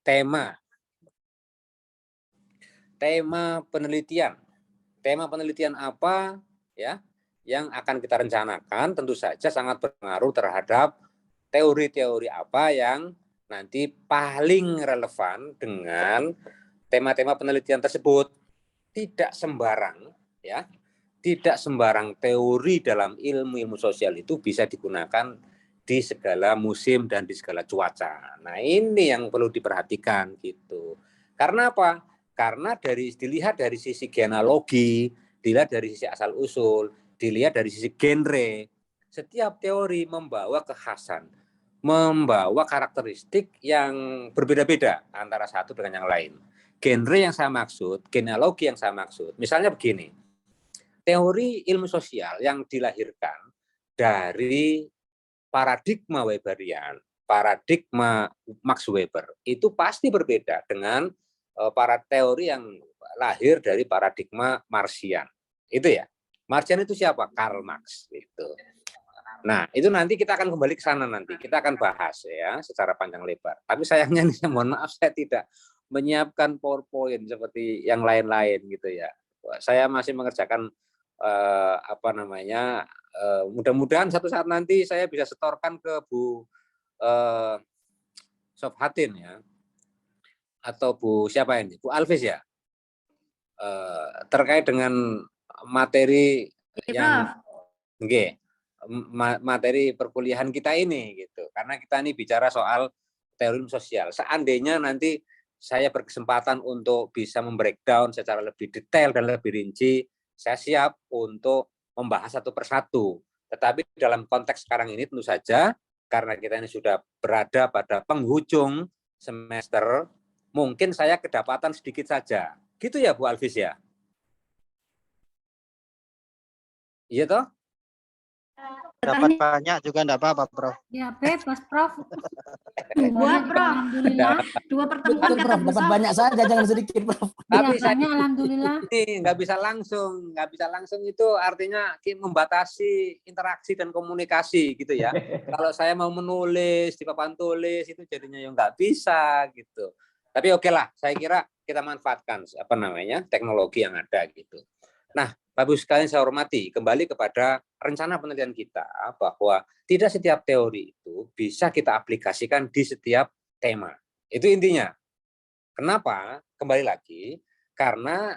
tema penelitian. Tema penelitian apa ya yang akan kita rencanakan tentu saja sangat berpengaruh terhadap teori-teori apa yang nanti paling relevan dengan tema-tema penelitian tersebut. Tidak sembarang ya, tidak sembarang teori dalam ilmu sosial itu bisa digunakan di segala musim dan di segala cuaca. Nah, ini yang perlu diperhatikan gitu. Karena apa? Karena dilihat dari sisi genealogi, dilihat dari sisi asal usul, dilihat dari sisi genre, setiap teori membawa kekhasan, membawa karakteristik yang berbeda-beda antara satu dengan yang lain. Genre yang saya maksud, genealogi yang saya maksud, misalnya begini, teori ilmu sosial yang dilahirkan dari paradigma Weberian, paradigma Max Weber, itu pasti berbeda dengan para teori yang lahir dari paradigma Marxian. Itu ya. Marxian itu siapa? Karl Marx. Itu. Nah, itu nanti kita akan kembali ke sana nanti. Kita akan bahas ya secara panjang lebar. Tapi sayangnya nih, mohon maaf saya tidak menyiapkan PowerPoint seperti yang lain-lain gitu ya. Saya masih mengerjakan mudah-mudahan satu saat nanti saya bisa setorkan ke Bu Sofhatin ya, atau Bu siapa ini, Bu Alvis ya, terkait dengan materi yang materi perkuliahan kita ini gitu, karena kita ini bicara soal teori sosial. Seandainya nanti saya berkesempatan untuk bisa membreakdown secara lebih detail dan lebih rinci, saya siap untuk membahas satu persatu. Tetapi dalam konteks sekarang ini tentu saja, karena kita ini sudah berada pada penghujung semester, mungkin saya kedapatan sedikit saja. Gitu ya Bu Alvis ya? Iya toh? Dapat banyak juga enggak apa-apa, Prof. Ya, bebas, Prof. Dua, Prof. Alhamdulillah. Dua pertemuan Prof, dapat banyak saja, jangan sedikit, Prof. Tapi ya, banyak, alhamdulillah. Ini nggak bisa langsung itu artinya membatasi interaksi dan komunikasi gitu ya. Kalau saya mau menulis di papan tulis itu jadinya yang nggak bisa gitu. Tapi oke lah, saya kira kita manfaatkan teknologi yang ada gitu. Nah, Bapak sekalian saya hormati, kembali kepada rencana penelitian kita bahwa tidak setiap teori itu bisa kita aplikasikan di setiap tema. Itu intinya. Kenapa? Kembali lagi, karena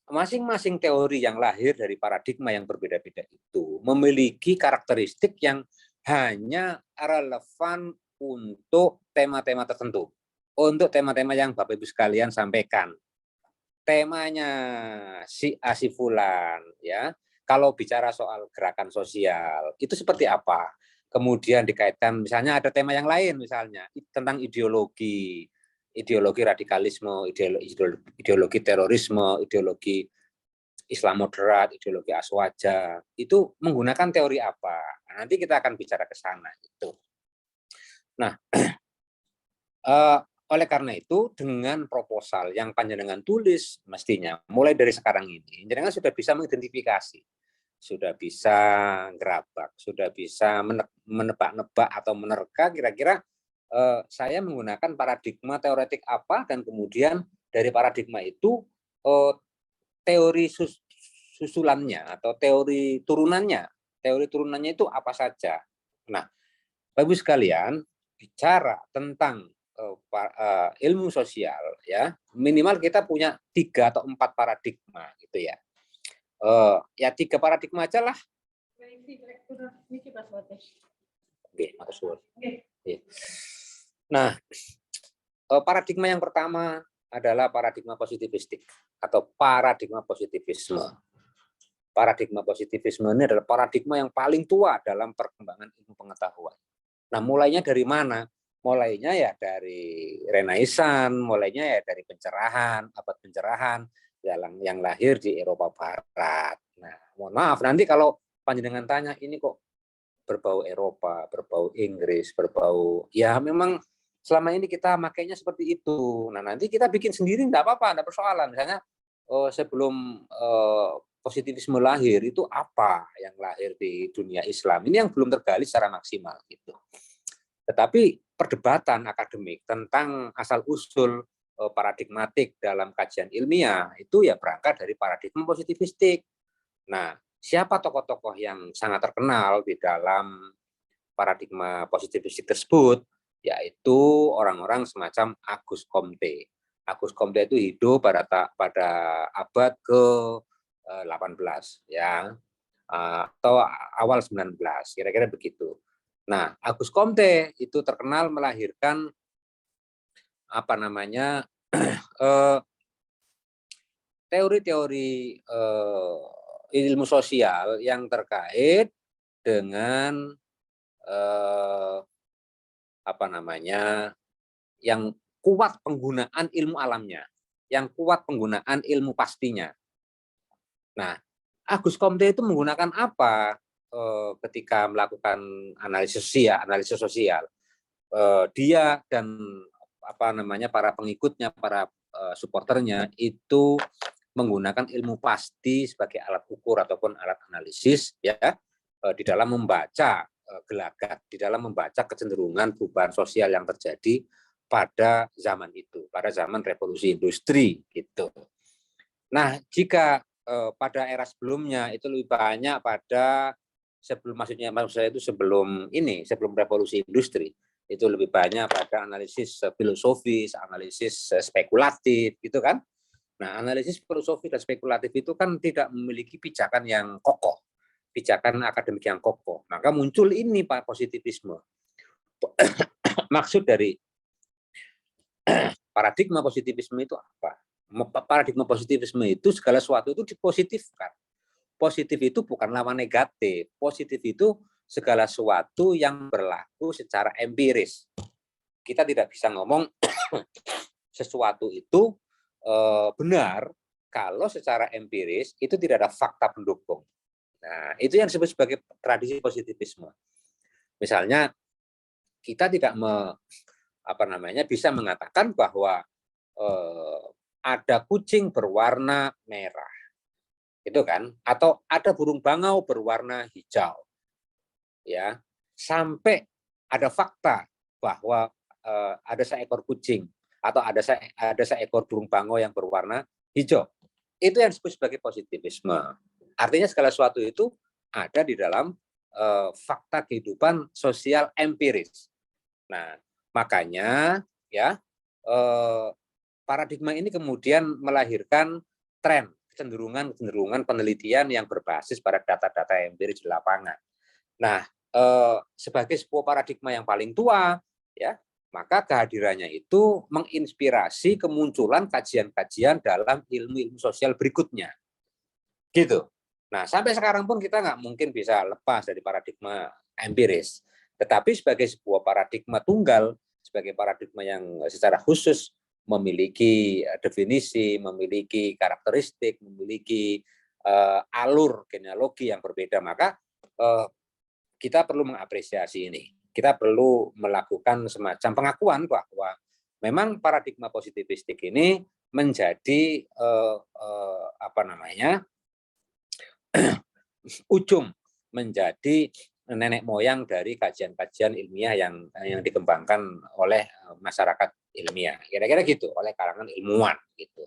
masing-masing teori yang lahir dari paradigma yang berbeda-beda itu memiliki karakteristik yang hanya relevan untuk tema-tema tertentu. Untuk tema-tema yang Bapak Ibu sekalian sampaikan. Temanya si Asifulan ya. Kalau bicara soal gerakan sosial itu seperti apa? Kemudian dikaitkan misalnya ada tema yang lain misalnya tentang ideologi radikalisme, ideologi terorisme, ideologi Islam moderat, ideologi aswaja. Itu menggunakan teori apa? Nanti kita akan bicara ke sana itu. Nah, oleh karena itu, dengan proposal yang panjenengan tulis, mestinya mulai dari sekarang ini, panjenengan sudah bisa mengidentifikasi, sudah bisa gerabak, sudah bisa menebak-nebak atau menerka kira-kira saya menggunakan paradigma teoretik apa, dan kemudian dari paradigma itu teori susulannya atau teori turunannya itu apa saja. Nah, Bapak Ibu sekalian, bicara tentang ilmu sosial ya, minimal kita punya 3 atau 4 paradigma gitu ya. Ya 3 paradigma aja lah. Nah, paradigma yang pertama adalah paradigma positivistik atau paradigma positivisme. Paradigma positivisme ini adalah paradigma yang paling tua dalam perkembangan ilmu pengetahuan. Nah, mulainya dari mana? Mulainya ya dari Renaissance, mulainya ya dari pencerahan, abad pencerahan yang lahir di Eropa Barat. Nah, mohon maaf nanti kalau panjenengan tanya ini kok berbau Eropa, berbau Inggris, berbau ya memang selama ini kita makainya seperti itu. Nah, nanti kita bikin sendiri enggak apa-apa, enggak persoalan. Misalnya sebelum positivisme lahir itu apa yang lahir di dunia Islam? Ini yang belum tergali secara maksimal gitu. Tetapi perdebatan akademik tentang asal-usul paradigmatik dalam kajian ilmiah itu ya berangkat dari paradigma positivistik. Nah, siapa tokoh-tokoh yang sangat terkenal di dalam paradigma positivistik tersebut? Yaitu orang-orang semacam Auguste Comte. Auguste Comte itu hidup pada abad ke-18 ya, atau awal 19, kira-kira begitu. Nah, Auguste Comte itu terkenal melahirkan apa namanya teori-teori ilmu sosial yang terkait dengan apa namanya yang kuat penggunaan ilmu alamnya, yang kuat penggunaan ilmu pastinya. Nah, Auguste Comte itu menggunakan apa ketika melakukan analisis sosial? Dia dan apa namanya para pengikutnya, para supporternya itu menggunakan ilmu pasti sebagai alat ukur ataupun alat analisis ya di dalam membaca gelagat, di dalam membaca kecenderungan perubahan sosial yang terjadi pada zaman itu, pada zaman revolusi industri gitu. Nah, jika pada era sebelumnya itu lebih banyak pada maksud saya itu sebelum revolusi industri, itu lebih banyak pada analisis filosofis, analisis spekulatif gitu kan. Nah, analisis filosofi dan spekulatif itu kan tidak memiliki pijakan yang kokoh, pijakan akademik yang kokoh. Maka muncul ini Pak positivisme. Maksud dari paradigma positivisme itu apa? Paradigma positivisme itu segala sesuatu itu dipositifkan. Positif itu bukan lawan negatif. Positif itu segala sesuatu yang berlaku secara empiris. Kita tidak bisa ngomong sesuatu itu benar kalau secara empiris itu tidak ada fakta pendukung. Nah, itu yang disebut sebagai tradisi positivisme. Misalnya kita tidak bisa mengatakan bahwa ada kucing berwarna merah, itu kan, atau ada burung bangau berwarna hijau, ya, sampai ada fakta bahwa ada seekor kucing atau ada seekor burung bangau yang berwarna hijau. Itu yang disebut sebagai positivisme. Artinya segala sesuatu itu ada di dalam fakta kehidupan sosial empiris. Nah, makanya ya paradigma ini kemudian melahirkan tren kecenderungan penelitian yang berbasis pada data-data empiris di lapangan. Nah, sebagai sebuah paradigma yang paling tua, ya, maka kehadirannya itu menginspirasi kemunculan kajian-kajian dalam ilmu-ilmu sosial berikutnya. Gitu. Nah, sampai sekarang pun kita nggak mungkin bisa lepas dari paradigma empiris. Tetapi sebagai sebuah paradigma tunggal, sebagai paradigma yang secara khusus memiliki definisi, memiliki karakteristik, memiliki alur genealogi yang berbeda, maka kita perlu mengapresiasi ini. Kita perlu melakukan semacam pengakuan bahwa memang paradigma positivistik ini menjadi ujung menjadi nenek moyang dari kajian-kajian ilmiah yang dikembangkan oleh masyarakat ilmiah, kira-kira gitu, oleh kalangan ilmuwan gitu.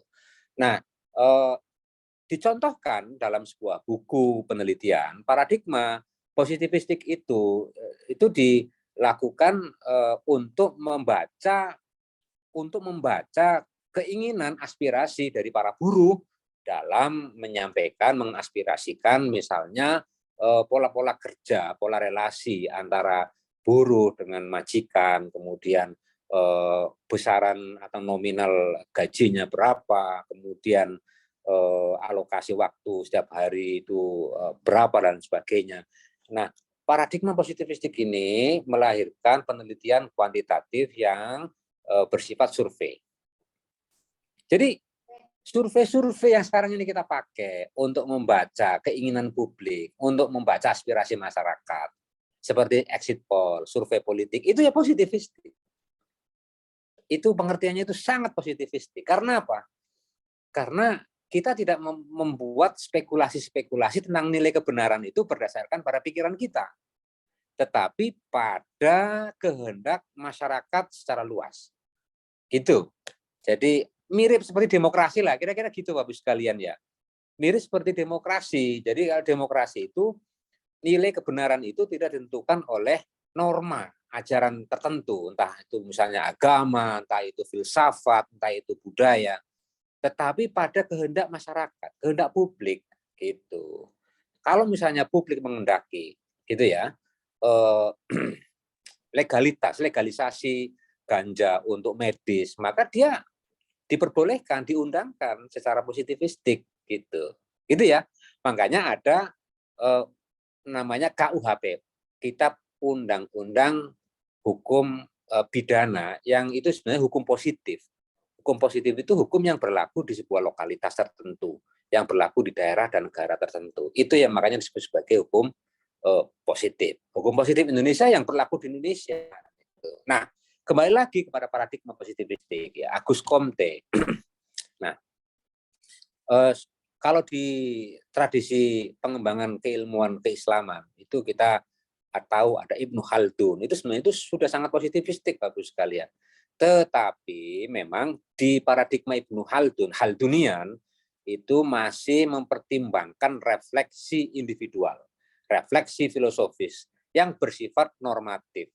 Nah, dicontohkan dalam sebuah buku penelitian, paradigma positivistik itu dilakukan untuk membaca keinginan aspirasi dari para buruh dalam menyampaikan, mengaspirasikan misalnya pola-pola kerja, pola relasi antara buruh dengan majikan, kemudian besaran atau nominal gajinya berapa, kemudian alokasi waktu setiap hari itu berapa dan sebagainya. Nah, paradigma positivistik ini melahirkan penelitian kuantitatif yang bersifat survei. Jadi survei-survei yang sekarang ini kita pakai untuk membaca keinginan publik, untuk membaca aspirasi masyarakat, seperti exit poll, survei politik, itu ya positivistik. Itu pengertiannya itu sangat positivistik. Karena apa? Karena kita tidak membuat spekulasi-spekulasi tentang nilai kebenaran itu berdasarkan pada pikiran kita. tetapi pada kehendak masyarakat secara luas. Gitu. Jadi mirip seperti demokrasi lah, kira-kira gitu Bapak sekalian ya. Mirip seperti demokrasi. Jadi kalau demokrasi itu nilai kebenaran itu tidak ditentukan oleh norma ajaran tertentu, entah itu misalnya agama, entah itu filsafat, entah itu budaya, tetapi pada kehendak masyarakat, kehendak publik gitu. Kalau misalnya publik mengendaki gitu ya, legalisasi ganja untuk medis, maka dia diperbolehkan, diundangkan secara positivistik gitu. Gitu ya. Makanya ada namanya KUHP, Kitab Undang-Undang Hukum Pidana, yang itu sebenarnya hukum positif. Hukum positif itu hukum yang berlaku di sebuah lokalitas tertentu, yang berlaku di daerah dan negara tertentu. Itu yang makanya disebut sebagai hukum positif. Hukum positif Indonesia yang berlaku di Indonesia. Nah, kembali lagi kepada paradigma positivistik ya, Agus Comte. Nah, kalau di tradisi pengembangan keilmuan keislaman itu kita tahu ada Ibnu Khaldun, itu sebenarnya itu sudah sangat positivistik Bapak sekalian. Tetapi memang di paradigma Ibnu Khaldun, Khaldunian itu masih mempertimbangkan refleksi individual, refleksi filosofis yang bersifat normatif.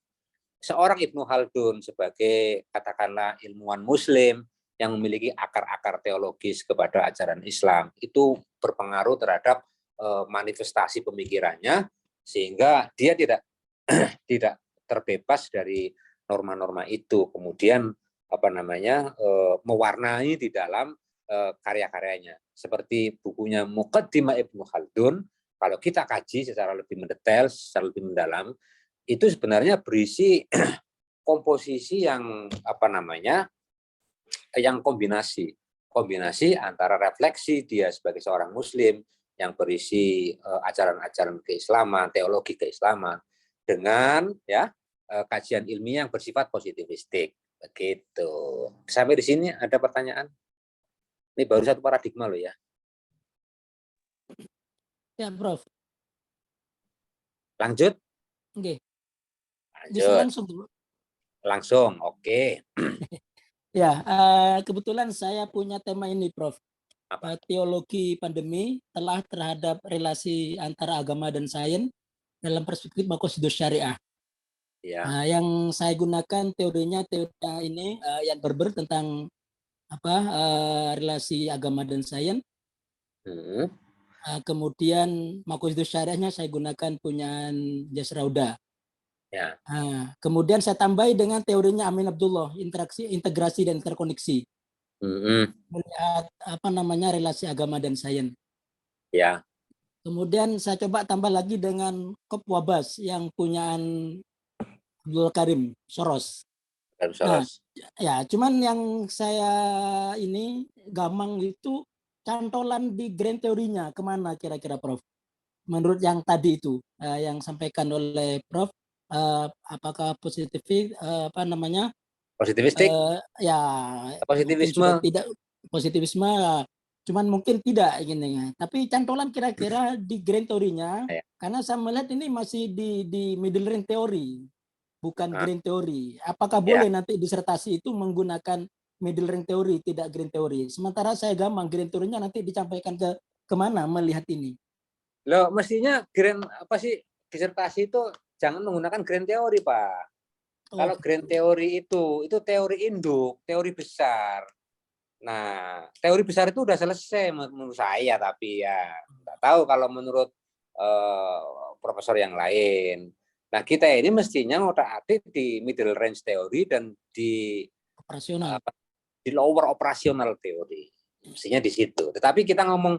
Seorang Ibnu Khaldun sebagai katakanlah ilmuwan muslim yang memiliki akar-akar teologis kepada ajaran Islam itu berpengaruh terhadap manifestasi pemikirannya, sehingga dia tidak tidak terbebas dari norma-norma itu, kemudian mewarnai di dalam karya-karyanya, seperti bukunya Muqaddimah Ibnu Khaldun. Kalau kita kaji secara lebih mendetail, secara lebih mendalam, itu sebenarnya berisi komposisi yang yang kombinasi antara refleksi dia sebagai seorang muslim yang berisi ajaran-ajaran keislaman, teologi keislaman, dengan kajian ilmiah yang bersifat positivistik. Begitu. Sampai di sini ada pertanyaan? Ini baru satu paradigma loh ya. Ya, Prof. Lanjut? Oke. Bisa Lanjut. langsung, Bro. Langsung, oke. Ya, kebetulan saya punya tema ini, Prof. Apa? Teologi pandemi telah terhadap relasi antara agama dan sains dalam perspektif Maqasidus Syariah. Ya. Yang saya gunakan teorinya ini yang berber tentang relasi agama dan sains. Kemudian Maqasidus Syariahnya saya gunakan punyaan Jasrauda. Ya. Kemudian saya tambahi dengan teorinya Amin Abdullah, integrasi dan interkoneksi. Melihat relasi agama dan sains. Ya. Kemudian saya coba tambah lagi dengan Kop Wabas yang punyaan Abdul Karim Soros. Nah, ya, cuman yang saya ini gamang itu cantolan di grand teorinya kemana kira-kira Prof? Menurut yang tadi itu yang sampaikan oleh Prof, apakah positivistik Positivistik? Ya, Positivisme? Tidak positivisme, cuman mungkin tidak gini. Tapi cantolan kira-kira di grand teorinya, karena saya melihat ini masih di middle range teori, bukan grand teori. Apakah boleh nanti disertasi itu menggunakan middle range teori, tidak grand teori? Sementara saya gamang grand teorinya nanti disampaikan ke kemana melihat ini? Loh, mestinya grand disertasi itu jangan menggunakan grand teori, Pak. Kalau grand teori itu teori induk, teori besar. Nah, teori besar itu udah selesai menurut saya, tapi ya nggak tahu kalau menurut profesor yang lain. Nah, kita ini mestinya ngotak-atik di middle range teori dan di operasional, di lower operasional teori. Mestinya di situ. Tetapi kita ngomong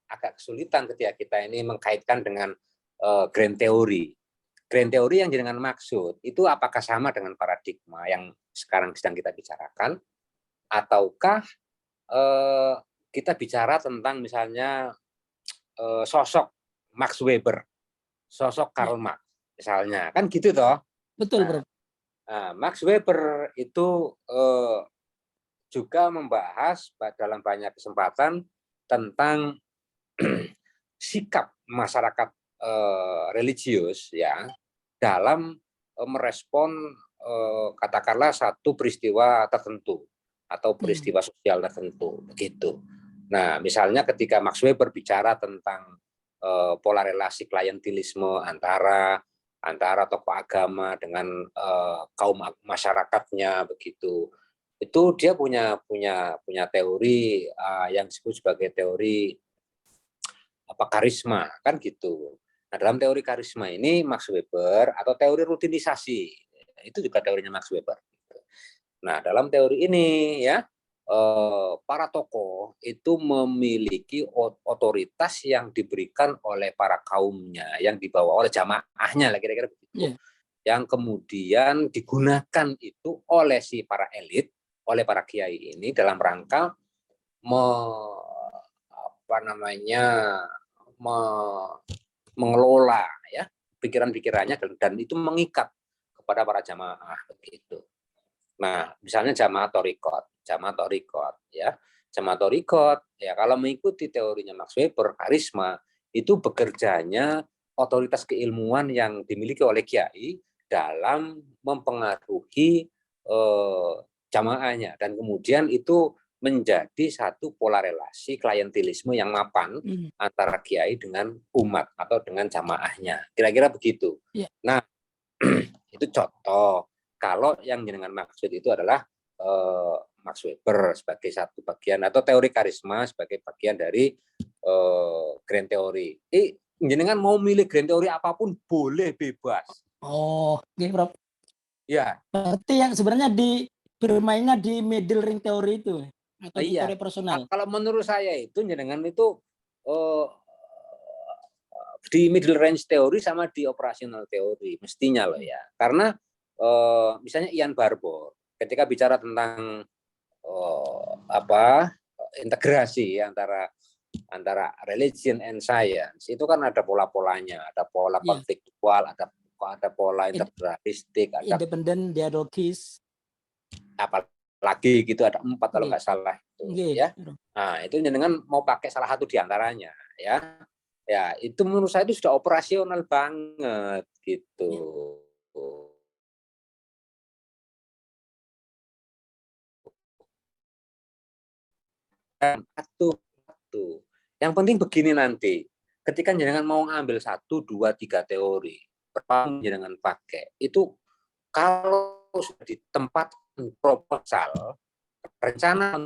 agak kesulitan ketika kita ini mengkaitkan dengan grand teori. Grand teori yang dengan maksud itu apakah sama dengan paradigma yang sekarang sedang kita bicarakan, ataukah kita bicara tentang misalnya sosok Max Weber, sosok Karl Marx misalnya, kan gitu toh? Betul, Bro. Max Weber itu juga membahas dalam banyak kesempatan tentang sikap masyarakat religius ya dalam merespon katakanlah satu peristiwa tertentu atau peristiwa sosial tertentu begitu. Nah, misalnya ketika Max Weber berbicara tentang pola relasi klientelisme antara tokoh agama dengan kaum masyarakatnya begitu. Itu dia punya teori yang disebut sebagai teori karisma kan gitu. Nah, dalam teori karisma ini Max Weber atau teori rutinisasi itu juga teorinya Max Weber. Nah, dalam teori ini ya para tokoh itu memiliki otoritas yang diberikan oleh para kaumnya, yang dibawa oleh jamaahnya lah kira-kira begitu. Yeah. Yang kemudian digunakan itu oleh si para elit, oleh para kiai ini dalam rangka mengelola ya pikiran-pikirannya dan itu mengikat kepada para jamaah begitu. Nah, misalnya jamaah torikot ya. Jamaah torikot ya kalau mengikuti teorinya Max Weber karisma itu bekerjanya otoritas keilmuan yang dimiliki oleh kiai dalam mempengaruhi jamaahnya dan kemudian itu menjadi satu pola relasi klientelisme yang mapan antara kiai dengan umat atau dengan jamaahnya. Kira-kira begitu. Yeah. Nah, itu contoh. Kalau yang dengan maksud itu adalah Max Weber sebagai satu bagian atau teori karisma sebagai bagian dari grand theory. Jenengan mau milih grand theory apapun boleh bebas. Oh, oke, Prof. Ya. Berarti yang sebenarnya bermainnya di middle ring teori itu atau di teori personal. Kalau menurut saya itu jenengan itu di middle range teori sama di operational teori mestinya loh ya. Karena misalnya Ian Barbour ketika bicara tentang integrasi antara religion and science itu kan ada pola-polanya, ada pola kontekstual, ada pola integralistik, ada independent dialogis, apalagi gitu ada 4 kalau nggak salah itu ya. Nah itu dengan mau pakai salah satu diantaranya ya itu menurut saya itu sudah operasional banget gitu. Satu. Yang penting begini nanti, ketika jenengan mau ngambil 1, 2, 3 teori, berapa jenengan pakai, itu kalau sudah di tempat proposal, rencana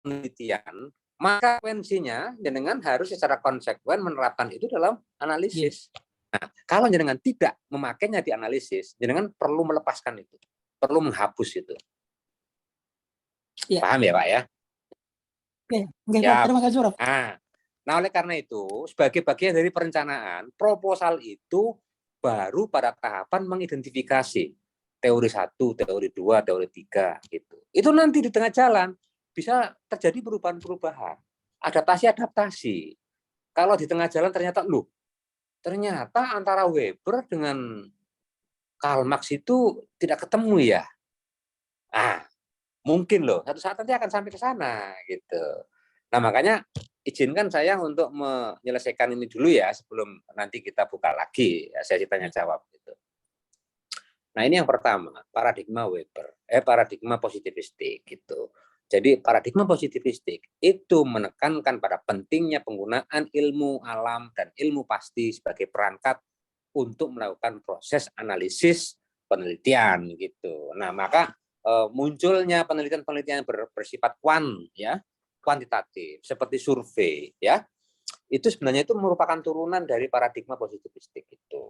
penelitian, maka konsekuensinya jenengan harus secara konsekuen menerapkan itu dalam analisis. Nah, kalau jenengan tidak memakainya di analisis, jenengan perlu melepaskan itu, perlu menghapus itu. Paham ya Pak ya? Oke, ya. Terima kasih, Prof. Nah, oleh karena itu, sebagai bagian dari perencanaan, proposal itu baru pada tahapan mengidentifikasi teori 1, teori 2, teori 3 gitu. Itu nanti di tengah jalan bisa terjadi perubahan-perubahan, adaptasi. Kalau di tengah jalan ternyata antara Weber dengan Karl Marx itu tidak ketemu ya. Mungkin loh, satu saat nanti akan sampai ke sana gitu. Nah, makanya izinkan saya untuk menyelesaikan ini dulu ya sebelum nanti kita buka lagi sesi tanya jawab gitu. Nah, ini yang pertama, paradigma Weber, paradigma positivistik gitu. Jadi paradigma positivistik itu menekankan pada pentingnya penggunaan ilmu alam dan ilmu pasti sebagai perangkat untuk melakukan proses analisis penelitian gitu. Nah, maka munculnya penelitian-penelitian bersifat kuantitatif seperti survei ya itu sebenarnya itu merupakan turunan dari paradigma positivistik itu.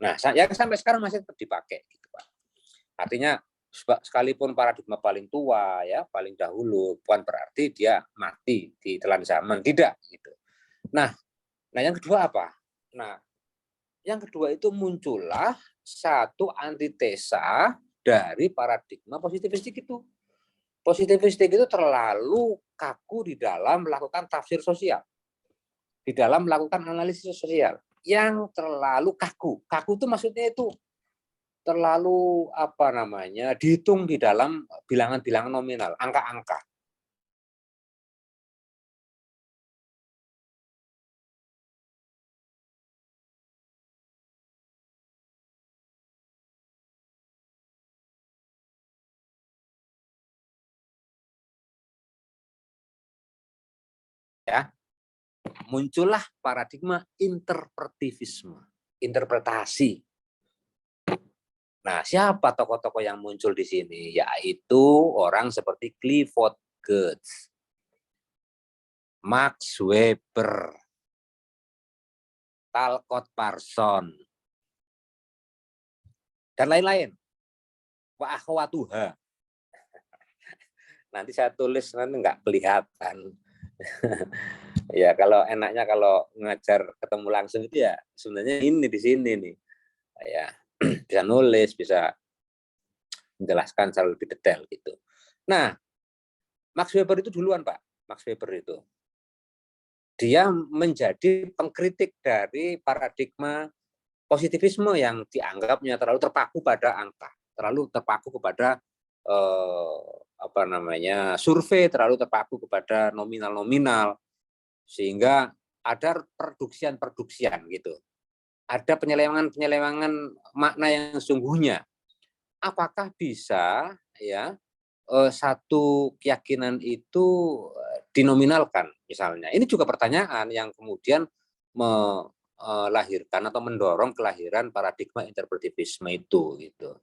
Nah, yang sampai sekarang masih tetap dipakai gitu Pak. Artinya sekalipun paradigma paling tua ya paling dahulu bukan berarti dia mati di telan zaman, tidak gitu. Nah yang kedua apa? Nah yang kedua itu muncullah satu antitesa dari paradigma positivistik itu. Positivistik itu terlalu kaku di dalam melakukan tafsir sosial, di dalam melakukan analisis sosial, yang terlalu kaku. Kaku itu maksudnya itu terlalu dihitung di dalam bilangan-bilangan nominal, angka-angka. ya, muncullah paradigma interpretivisme, interpretasi. Nah, siapa tokoh-tokoh yang muncul di sini? Yaitu orang seperti Clifford Geertz, Max Weber, Talcott Parsons, dan lain-lain. Wa akhwatuha. Nanti saya tulis, nanti nggak kelihatan. Ya, kalau enaknya kalau ngajar ketemu langsung itu ya sebenarnya ini di sini nih. Ya, bisa nulis, bisa menjelaskan secara lebih detail gitu. Nah, Max Weber itu duluan, Pak. Max Weber itu. Dia menjadi pengkritik dari paradigma positivisme yang dianggapnya terlalu terpaku pada angka, terlalu terpaku kepada survei, terlalu terpaku kepada nominal-nominal, sehingga ada perduksian gitu. Ada penyelewangan makna yang sesungguhnya. Apakah bisa ya satu keyakinan itu dinominalkan misalnya? Ini juga pertanyaan yang kemudian melahirkan atau mendorong kelahiran paradigma interpretivisme itu gitu.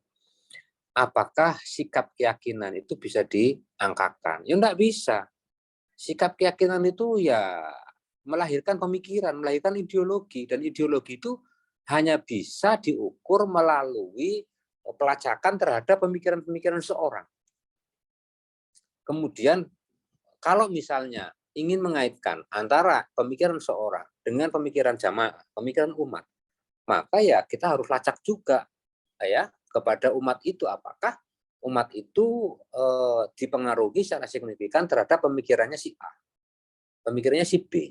Apakah sikap keyakinan itu bisa diangkakan? Ya enggak bisa. Sikap keyakinan itu ya melahirkan pemikiran, melahirkan ideologi, dan ideologi itu hanya bisa diukur melalui pelacakan terhadap pemikiran-pemikiran seseorang. Kemudian kalau misalnya ingin mengaitkan antara pemikiran seseorang dengan pemikiran jamaah, pemikiran umat, maka ya kita harus lacak juga ya kepada umat itu, apakah umat itu dipengaruhi secara signifikan terhadap pemikirannya si A, pemikirannya si B,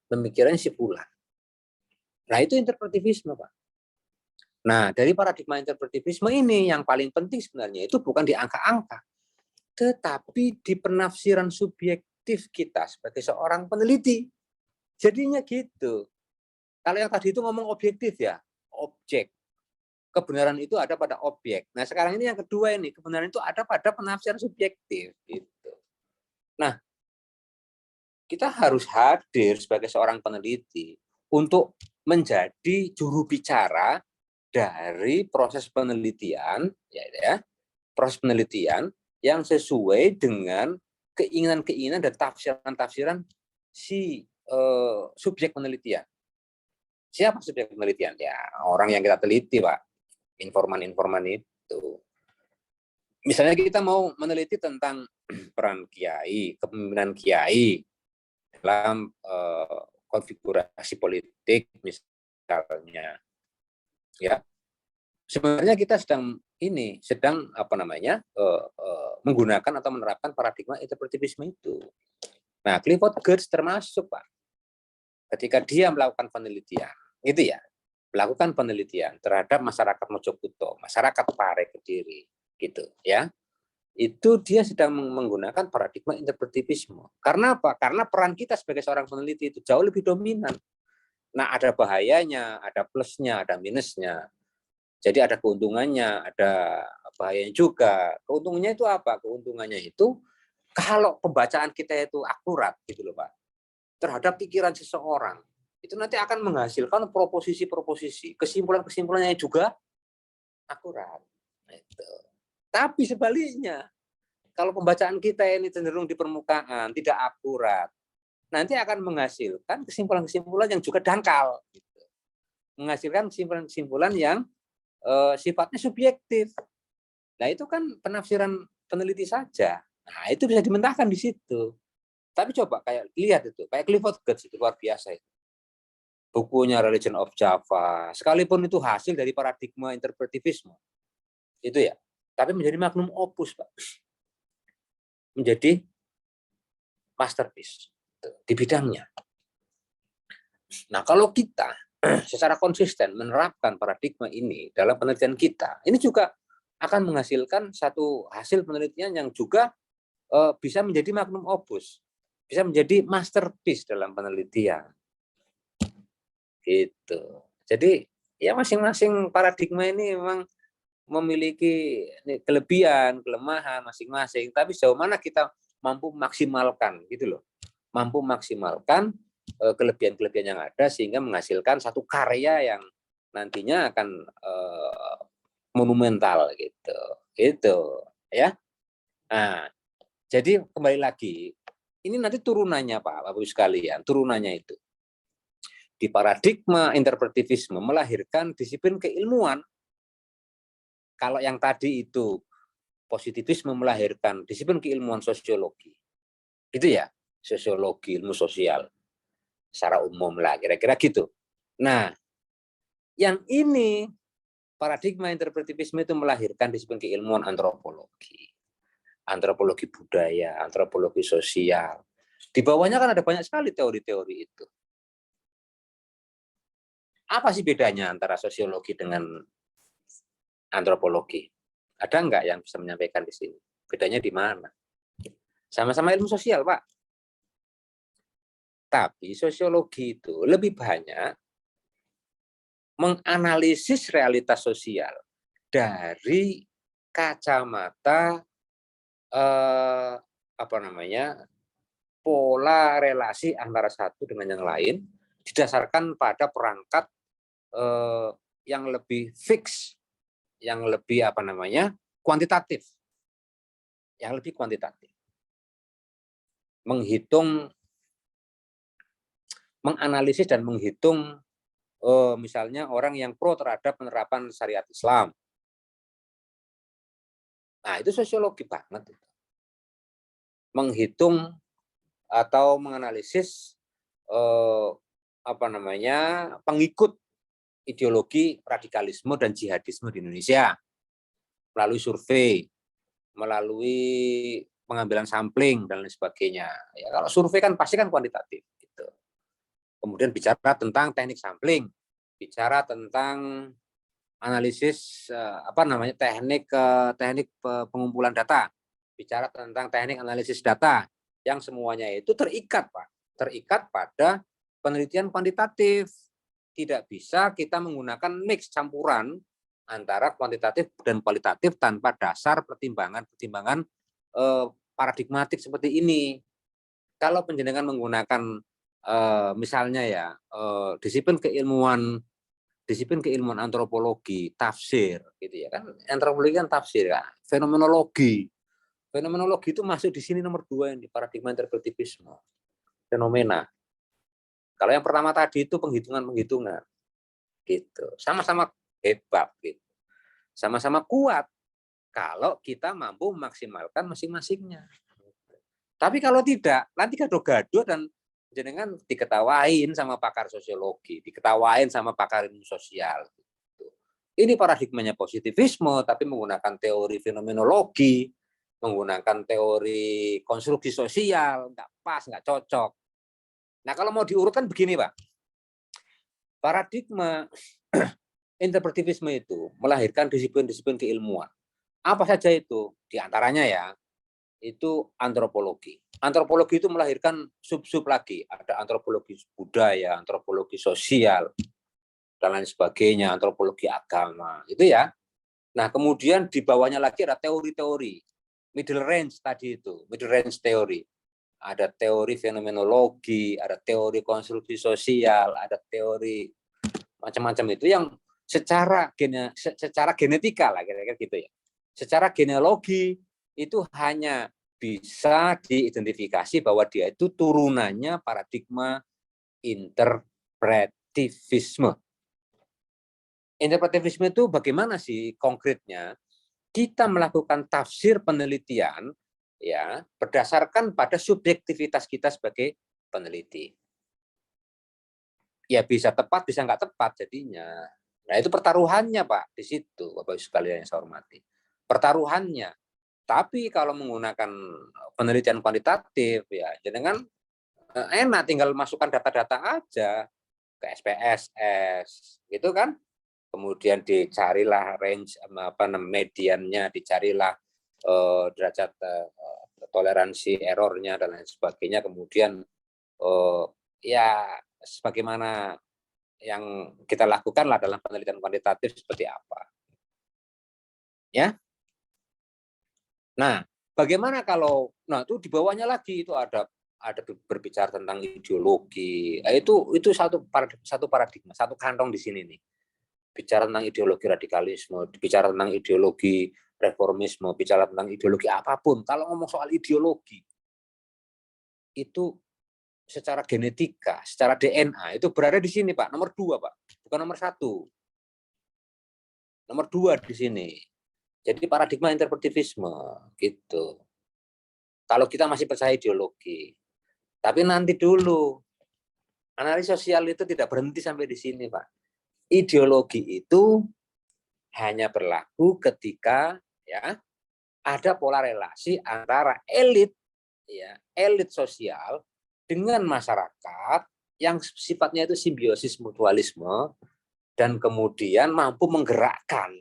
pemikirannya si Fulan. Nah, itu interpretivisme, Pak. Nah, dari paradigma interpretivisme ini yang paling penting sebenarnya itu bukan di angka-angka, tetapi di penafsiran subjektif kita sebagai seorang peneliti. Jadinya gitu. Kalau yang tadi itu ngomong objektif ya, objek. Kebenaran itu ada pada objek. Nah, sekarang ini yang kedua ini, kebenaran itu ada pada penafsiran subjektif gitu. Nah, kita harus hadir sebagai seorang peneliti untuk menjadi juru bicara dari proses penelitian, ya, proses penelitian yang sesuai dengan keinginan-keinginan dan tafsiran-tafsiran si subjek penelitian. Siapa subjek penelitian? Ya, orang yang kita teliti, Pak. Informan-informan itu. Misalnya kita mau meneliti tentang peran kiai, kepemimpinan kiai dalam konfigurasi politik misalnya, ya. Sebenarnya kita sedang menggunakan atau menerapkan paradigma interpretivisme itu. Nah, Clifford Geertz termasuk, Pak. Ketika dia melakukan penelitian, itu ya, melakukan penelitian terhadap masyarakat Mojokerto, masyarakat Pare Kediri, gitu ya. Itu dia sedang menggunakan paradigma interpretivisme. Karena apa? Karena peran kita sebagai seorang peneliti itu jauh lebih dominan. Nah, ada bahayanya, ada plusnya, ada minusnya. Jadi ada keuntungannya, ada bahayanya juga. Keuntungannya itu apa? Keuntungannya itu kalau pembacaan kita itu akurat gitu loh, Pak. Terhadap pikiran seseorang. Itu nanti akan menghasilkan proposisi-proposisi, kesimpulan-kesimpulannya juga akurat. Gitu. Tapi sebaliknya, kalau pembacaan kita ini cenderung di permukaan, tidak akurat, nanti akan menghasilkan kesimpulan-kesimpulan yang juga dangkal. Gitu. Menghasilkan kesimpulan-kesimpulan yang sifatnya subjektif. Nah, itu kan penafsiran peneliti saja. Nah, itu bisa dimentahkan di situ. Tapi coba lihat itu, kayak Clifford Geertz itu luar biasa itu. Bukunya Religion of Java, sekalipun itu hasil dari paradigma interpretivisme. Itu ya. Tapi menjadi magnum opus, Pak. Menjadi masterpiece di bidangnya. Nah, kalau kita secara konsisten menerapkan paradigma ini dalam penelitian kita, ini juga akan menghasilkan satu hasil penelitian yang juga bisa menjadi magnum opus, bisa menjadi masterpiece dalam penelitian. Gitu. Jadi ya masing-masing paradigma ini memang memiliki kelebihan, kelemahan masing-masing, tapi sejauh mana kita mampu maksimalkan gitu loh. mampu memaksimalkan kelebihan-kelebihan yang ada sehingga menghasilkan satu karya yang nantinya akan monumental gitu ya. Nah, jadi kembali lagi ini nanti turunannya Pak Bapak Ibu sekalian, turunannya itu di paradigma interpretivisme melahirkan disiplin keilmuan. Kalau yang tadi itu positivisme melahirkan disiplin keilmuan sosiologi, gitu ya, sosiologi, ilmu sosial secara umum lah, kira-kira gitu. Nah, yang ini paradigma interpretivisme itu melahirkan disiplin keilmuan antropologi, antropologi budaya, antropologi sosial. Di bawahnya kan ada banyak sekali teori-teori itu. Apa sih bedanya antara sosiologi dengan antropologi? Ada nggak yang bisa menyampaikan di sini? Bedanya di mana? Sama-sama ilmu sosial, Pak. Tapi sosiologi itu lebih banyak menganalisis realitas sosial dari kacamata pola relasi antara satu dengan yang lain didasarkan pada perangkat yang lebih fix, yang lebih kuantitatif, yang lebih kuantitatif, menganalisis dan menghitung misalnya orang yang pro terhadap penerapan syariat Islam. Nah, itu sosiologi banget. Menghitung atau menganalisis pengikut ideologi radikalisme dan jihadisme di Indonesia melalui survei, melalui pengambilan sampling dan lain sebagainya. Ya, kalau survei kan pasti kan kuantitatif. Gitu. Kemudian bicara tentang teknik sampling, bicara tentang analisis teknik pengumpulan data, bicara tentang teknik analisis data, yang semuanya itu terikat Pak, terikat pada penelitian kuantitatif. Tidak bisa kita menggunakan mix campuran antara kuantitatif dan kualitatif tanpa dasar pertimbangan paradigmatik seperti ini. Kalau penjenengan menggunakan misalnya ya disiplin keilmuan antropologi, tafsir, gitu ya kan? Antropologi kan tafsir, kan? Fenomenologi itu masuk di sini nomor 2 ini paradigma interpretivisme, fenomena. Kalau yang pertama tadi itu penghitungan, gitu. Sama-sama hebat, gitu. Sama-sama kuat kalau kita mampu memaksimalkan masing-masingnya. Tapi kalau tidak, nanti gaduh-gaduh dan jenengan diketawain sama pakar sosiologi, diketawain sama pakar ilmu sosial. Ini paradigmanya positivisme, tapi menggunakan teori fenomenologi, menggunakan teori konstruksi sosial, nggak pas, nggak cocok. Nah, kalau mau diurutkan begini, Pak. Paradigma interpretivisme itu melahirkan disiplin-disiplin keilmuan. Apa saja itu? Di antaranya ya, itu antropologi. Antropologi itu melahirkan sub-sub lagi. Ada antropologi budaya, antropologi sosial, dan lain sebagainya, antropologi agama. Itu ya. Nah, kemudian di bawahnya lagi ada teori-teori. Middle range tadi itu, middle range teori. Ada teori fenomenologi, ada teori konstruksi sosial, ada teori macam-macam itu yang secara genetika lah kira-kira gitu ya. Secara genealogi itu hanya bisa diidentifikasi bahwa dia itu turunannya paradigma interpretivisme. Interpretivisme itu bagaimana sih konkretnya? Kita melakukan tafsir penelitian ya berdasarkan pada subjektivitas kita sebagai peneliti. Ya bisa tepat, bisa nggak tepat jadinya. Nah itu pertaruhannya Pak, di situ Bapak Ibu sekalian yang saya hormati. Pertaruhannya. Tapi kalau menggunakan penelitian kuantitatif ya jangan enak tinggal masukkan data-data aja ke SPSS gitu kan. Kemudian dicarilah range mediannya, dicarilah derajat toleransi errornya dan lain sebagainya. Kemudian ya sebagaimana yang kita lakukan lah dalam penelitian kuantitatif seperti apa. Ya. Nah, bagaimana kalau itu di bawahnya lagi itu ada ada berbicara tentang ideologi. Itu satu paradigma, satu kantong di sini nih. Bicara tentang ideologi radikalisme, bicara tentang ideologi reformisme, bicara tentang ideologi apapun. Kalau ngomong soal ideologi, itu secara genetika, secara DNA itu berada di sini, Pak. Nomor 2, Pak. Bukan nomor 1. Nomor 2 di sini. Jadi paradigma interpretivisme gitu. Kalau kita masih percaya ideologi. Tapi nanti dulu. Analis sosial itu tidak berhenti sampai di sini, Pak. Ideologi itu hanya berlaku ketika ya ada pola relasi antara elit sosial dengan masyarakat yang sifatnya itu simbiosis mutualisme dan kemudian mampu menggerakkan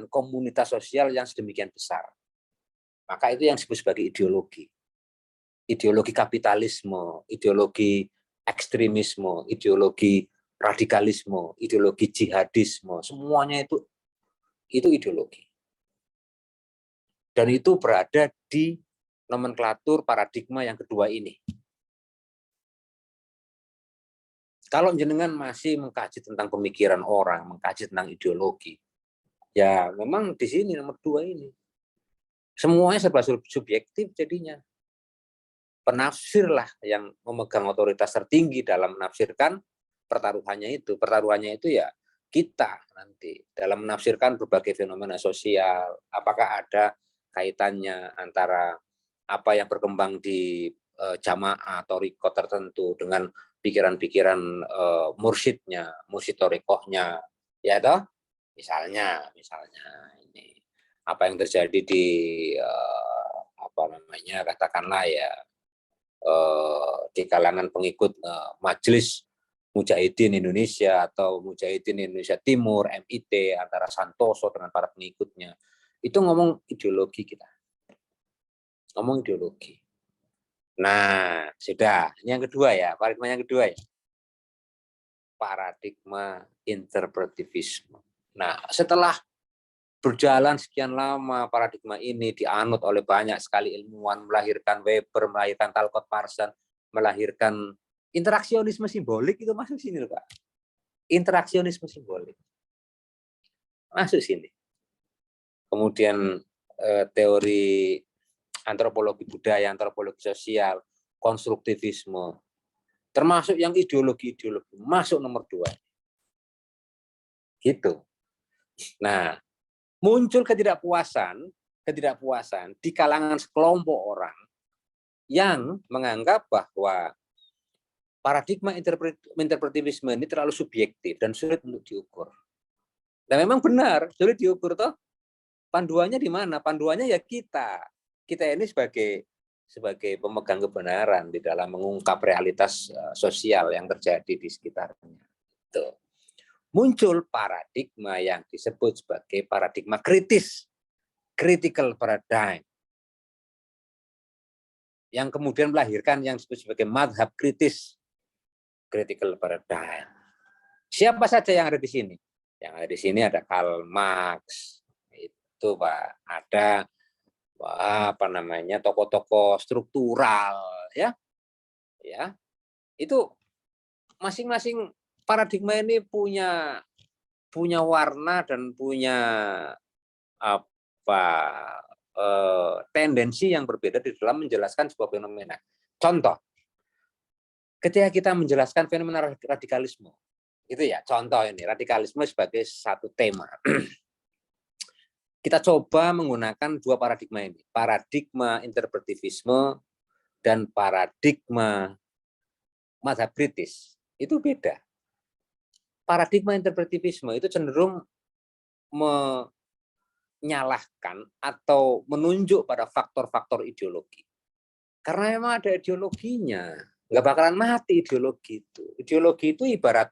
komunitas sosial yang sedemikian besar. Maka itu yang disebut sebagai ideologi. Ideologi kapitalisme, ideologi ekstremisme, ideologi radikalisme, ideologi jihadisme, semuanya itu ideologi. Dan itu berada di nomenklatur paradigma yang kedua ini. Kalau jenengan masih mengkaji tentang pemikiran orang, mengkaji tentang ideologi, ya memang di sini nomor 2 ini. Semuanya serba subjektif jadinya. Penafsirlah yang memegang otoritas tertinggi dalam menafsirkan pertaruhannya itu. Pertaruhannya itu ya kita nanti dalam menafsirkan berbagai fenomena sosial. Apakah ada kaitannya antara apa yang berkembang di jamaah atau rikot tertentu dengan pikiran-pikiran mursyid torikohnya, ya toh? Misalnya ini apa yang terjadi di katakanlah ya di kalangan pengikut Majelis Mujahidin Indonesia atau Mujahidin Indonesia Timur, MIT, antara Santoso dengan para pengikutnya. Itu ngomong ideologi kita. Ngomong ideologi. Nah, sudah. Ini yang kedua ya, paradigma yang kedua ya. Paradigma interpretivisme. Nah, setelah berjalan sekian lama paradigma ini dianut oleh banyak sekali ilmuwan, melahirkan Weber, melahirkan Talcott Parsons, melahirkan interaksionisme simbolik, itu masuk sini loh, Pak. Interaksionisme simbolik. Masuk sini. Kemudian teori antropologi budaya, antropologi sosial, konstruktivisme, termasuk yang ideologi-ideologi, masuk nomor 2. Gitu. Nah, muncul ketidakpuasan di kalangan sekelompok orang yang menganggap bahwa paradigma interpretivisme ini terlalu subjektif dan sulit untuk diukur. Dan memang benar, sulit diukur toh. Panduannya di mana? Panduannya ya kita ini sebagai pemegang kebenaran di dalam mengungkap realitas sosial yang terjadi di sekitarnya. Tuh. Muncul paradigma yang disebut sebagai paradigma kritis, critical paradigm, yang kemudian melahirkan yang disebut sebagai madhab kritis, critical paradigm. Siapa saja yang ada di sini? Yang ada di sini ada Karl Marx, itu Pak, ada tokoh-tokoh struktural, ya, itu masing-masing paradigma ini punya warna dan punya tendensi yang berbeda di dalam menjelaskan sebuah fenomena. Contoh, ketika kita menjelaskan fenomena radikalisme, itu ya contoh ini radikalisme sebagai satu tema. Kita coba menggunakan 2 paradigma ini, paradigma interpretivisme dan paradigma mazhab kritis. Itu beda. Paradigma interpretivisme itu cenderung menyalahkan atau menunjuk pada faktor-faktor ideologi. Karena memang ada ideologinya, nggak bakalan mati ideologi itu. Ideologi itu ibarat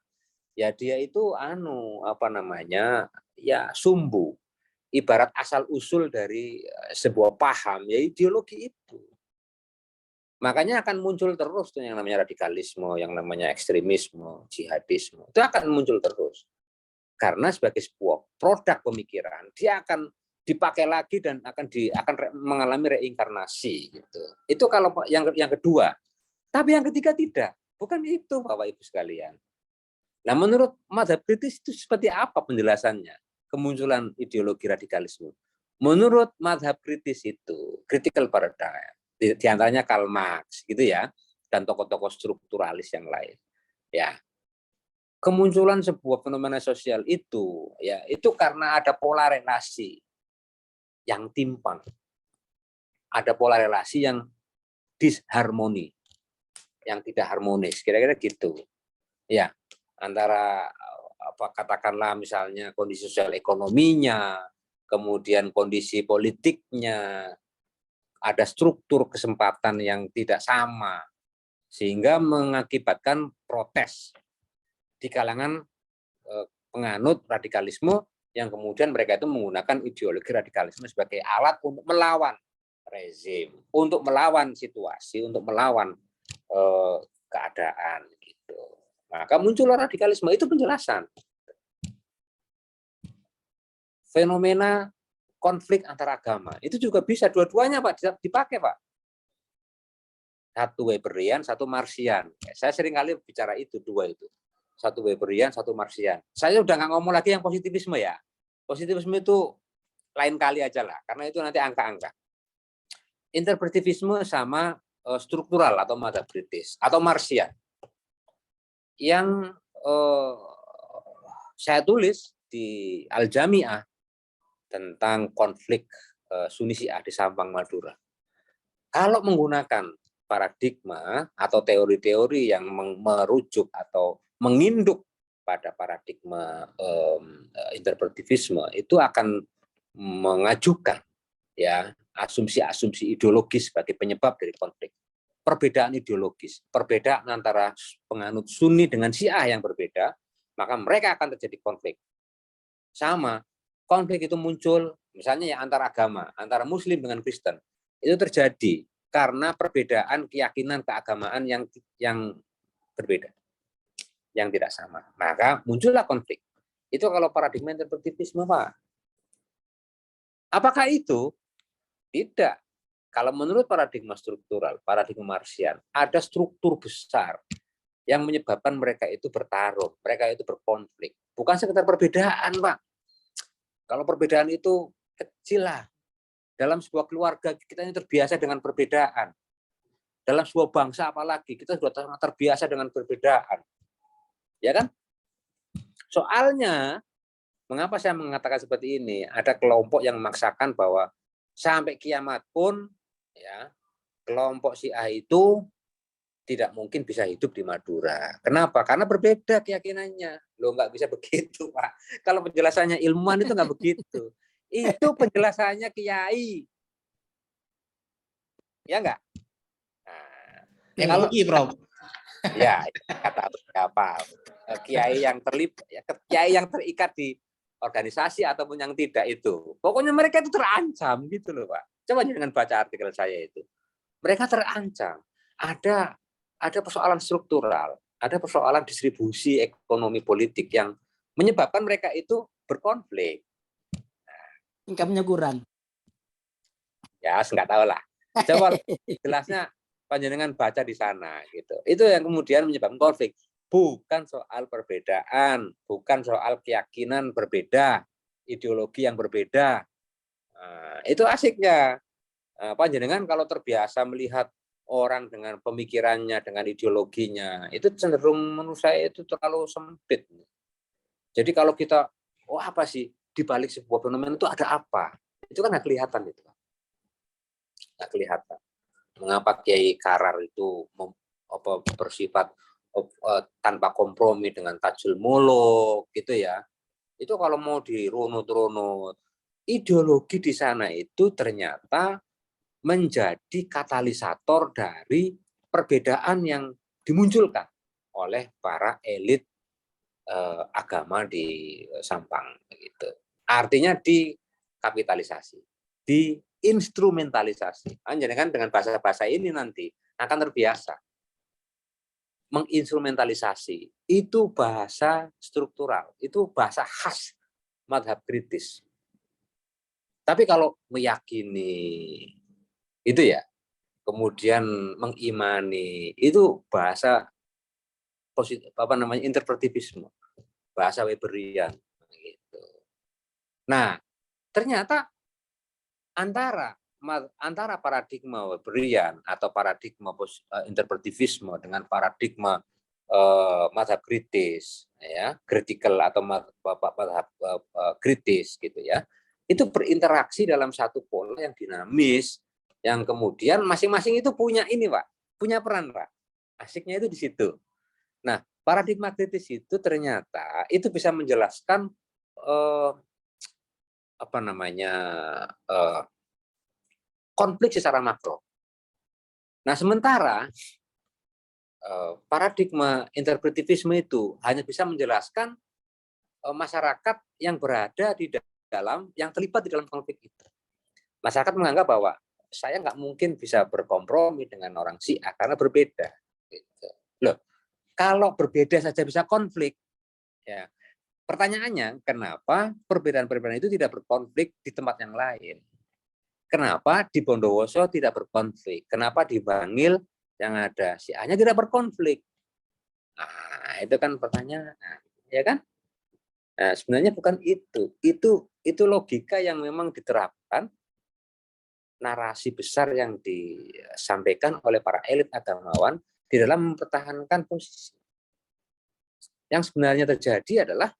ya dia itu sumbu. Ibarat asal usul dari sebuah paham ya ideologi itu. Makanya akan muncul terus tuh yang namanya radikalisme, yang namanya ekstremisme, jihadisme. Itu akan muncul terus. Karena sebagai sebuah produk pemikiran, dia akan dipakai lagi dan akan mengalami reinkarnasi gitu. Itu kalau yang kedua. Tapi yang ketiga tidak. Bukan itu Bapak Ibu sekalian. Nah, menurut mazhab kritis itu seperti apa penjelasannya? Kemunculan ideologi radikalisme. Menurut mazhab kritis itu, critical paradigm, di antaranya Karl Marx gitu ya, dan tokoh-tokoh strukturalis yang lain. Ya. Kemunculan sebuah fenomena sosial itu ya, itu karena ada pola relasi yang timpang. Ada pola relasi yang disharmoni, yang tidak harmonis, kira-kira gitu. Ya, antara katakanlah misalnya kondisi sosial ekonominya, kemudian kondisi politiknya, ada struktur kesempatan yang tidak sama, sehingga mengakibatkan protes di kalangan penganut radikalisme yang kemudian mereka itu menggunakan ideologi radikalisme sebagai alat untuk melawan rezim, untuk melawan situasi, untuk melawan keadaan gitu. Maka muncullah radikalisme, itu penjelasan. Fenomena konflik antar agama itu juga bisa dua-duanya Pak dipakai Pak. Satu Weberian, satu Marxian. Saya sering kali bicara itu dua itu. Satu Weberian, satu Marxian. Saya udah nggak ngomong lagi yang positivisme ya. Positivisme itu lain kali aja lah, karena itu nanti angka-angka. Interpretivisme sama struktural atau mazhab kritis atau Marxian. Yang saya tulis di Al-Jami'ah tentang konflik Sunni Syiah di Sampang, Madura. Kalau menggunakan paradigma atau teori-teori yang merujuk atau menginduk pada paradigma interpretivisme, itu akan mengajukan ya asumsi-asumsi ideologis sebagai penyebab dari konflik. Perbedaan ideologis, perbedaan antara penganut Sunni dengan Syiah yang berbeda, maka mereka akan terjadi konflik. Sama, konflik itu muncul misalnya ya antara agama, antara Muslim dengan Kristen. Itu terjadi karena perbedaan keyakinan keagamaan yang berbeda, yang tidak sama. Maka muncullah konflik. Itu kalau paradigma interpretivisme, Pak. Apakah itu? Tidak. Kalau menurut paradigma struktural, paradigma Marxian, ada struktur besar yang menyebabkan mereka itu bertarung, mereka itu berkonflik. Bukan sekedar perbedaan, Pak. Kalau perbedaan itu kecil lah. Dalam sebuah keluarga kita ini terbiasa dengan perbedaan. Dalam sebuah bangsa apalagi kita sudah sangat terbiasa dengan perbedaan. Ya kan? Soalnya, mengapa saya mengatakan seperti ini? Ada kelompok yang memaksakan bahwa sampai kiamat pun ya kelompok Syiah itu tidak mungkin bisa hidup di Madura. Kenapa? Karena berbeda keyakinannya. Loh, nggak bisa begitu, Pak. Kalau penjelasannya ilmuwan itu nggak begitu. Itu penjelasannya kiai. Ya nggak? Nah, ya kalau Prof. ya kata apa? Kiai yang terlibat, kiai yang terikat di organisasi ataupun yang tidak itu. Pokoknya mereka itu terancam gitu loh, Pak. Coba jangan baca artikel saya itu. Mereka terancam. Ada persoalan struktural, ada persoalan distribusi ekonomi politik yang menyebabkan mereka itu berkonflik. Income-nya kurang. Ya, nggak tahu lah. Coba jelasnya panjenengan baca di sana gitu. Itu yang kemudian menyebabkan konflik. Bukan soal perbedaan, bukan soal keyakinan berbeda, ideologi yang berbeda. Nah, itu asiknya. Panjenengan kalau terbiasa melihat orang dengan pemikirannya, dengan ideologinya, itu cenderung menurut saya itu terlalu sempit. Jadi kalau kita, oh apa sih di balik sebuah fenomena itu ada apa? Itu kan nggak kelihatan itu, nggak kelihatan. Mengapa Kiai Karar itu bersifat tanpa kompromi dengan Tajul Muluk gitu ya? Itu kalau mau dirunut-runut, ideologi di sana itu ternyata menjadi katalisator dari perbedaan yang dimunculkan oleh para elit agama di Sampang gitu. Artinya dikapitalisasi, diinstrumentalisasi. Kan dengan bahasa-bahasa ini nanti akan terbiasa. Menginstrumentalisasi itu bahasa struktural, itu bahasa khas mazhab kritis. Tapi kalau meyakini itu ya, kemudian mengimani itu bahasa positif interpretivisme, bahasa Weberian gitu. Nah, ternyata antara paradigma Weberian atau paradigma interpretivisme dengan paradigma mazhab kritis, ya, critical atau mazhab kritis gitu ya, itu berinteraksi dalam satu pola yang dinamis, yang kemudian masing-masing itu punya ini, Pak, punya peran, Pak. Asiknya itu di situ. Nah, paradigma kritis itu ternyata itu bisa menjelaskan konflik secara makro. Nah, sementara paradigma interpretivisme itu hanya bisa menjelaskan masyarakat yang berada di dalam, yang terlibat di dalam konflik itu. Masyarakat menganggap bahwa saya nggak mungkin bisa berkompromi dengan orang Syiah karena berbeda. Gitu. Loh, kalau berbeda saja bisa konflik, ya. Pertanyaannya, kenapa perbedaan-perbedaan itu tidak berkonflik di tempat yang lain? Kenapa di Bondowoso tidak berkonflik? Kenapa di Bangil yang ada Syiahnya tidak berkonflik? Nah, itu kan pertanyaan, ya kan? Nah, sebenarnya bukan itu. Itu logika yang memang diterapkan, narasi besar yang disampaikan oleh para elit agamawan di dalam mempertahankan posisi. Yang sebenarnya terjadi adalah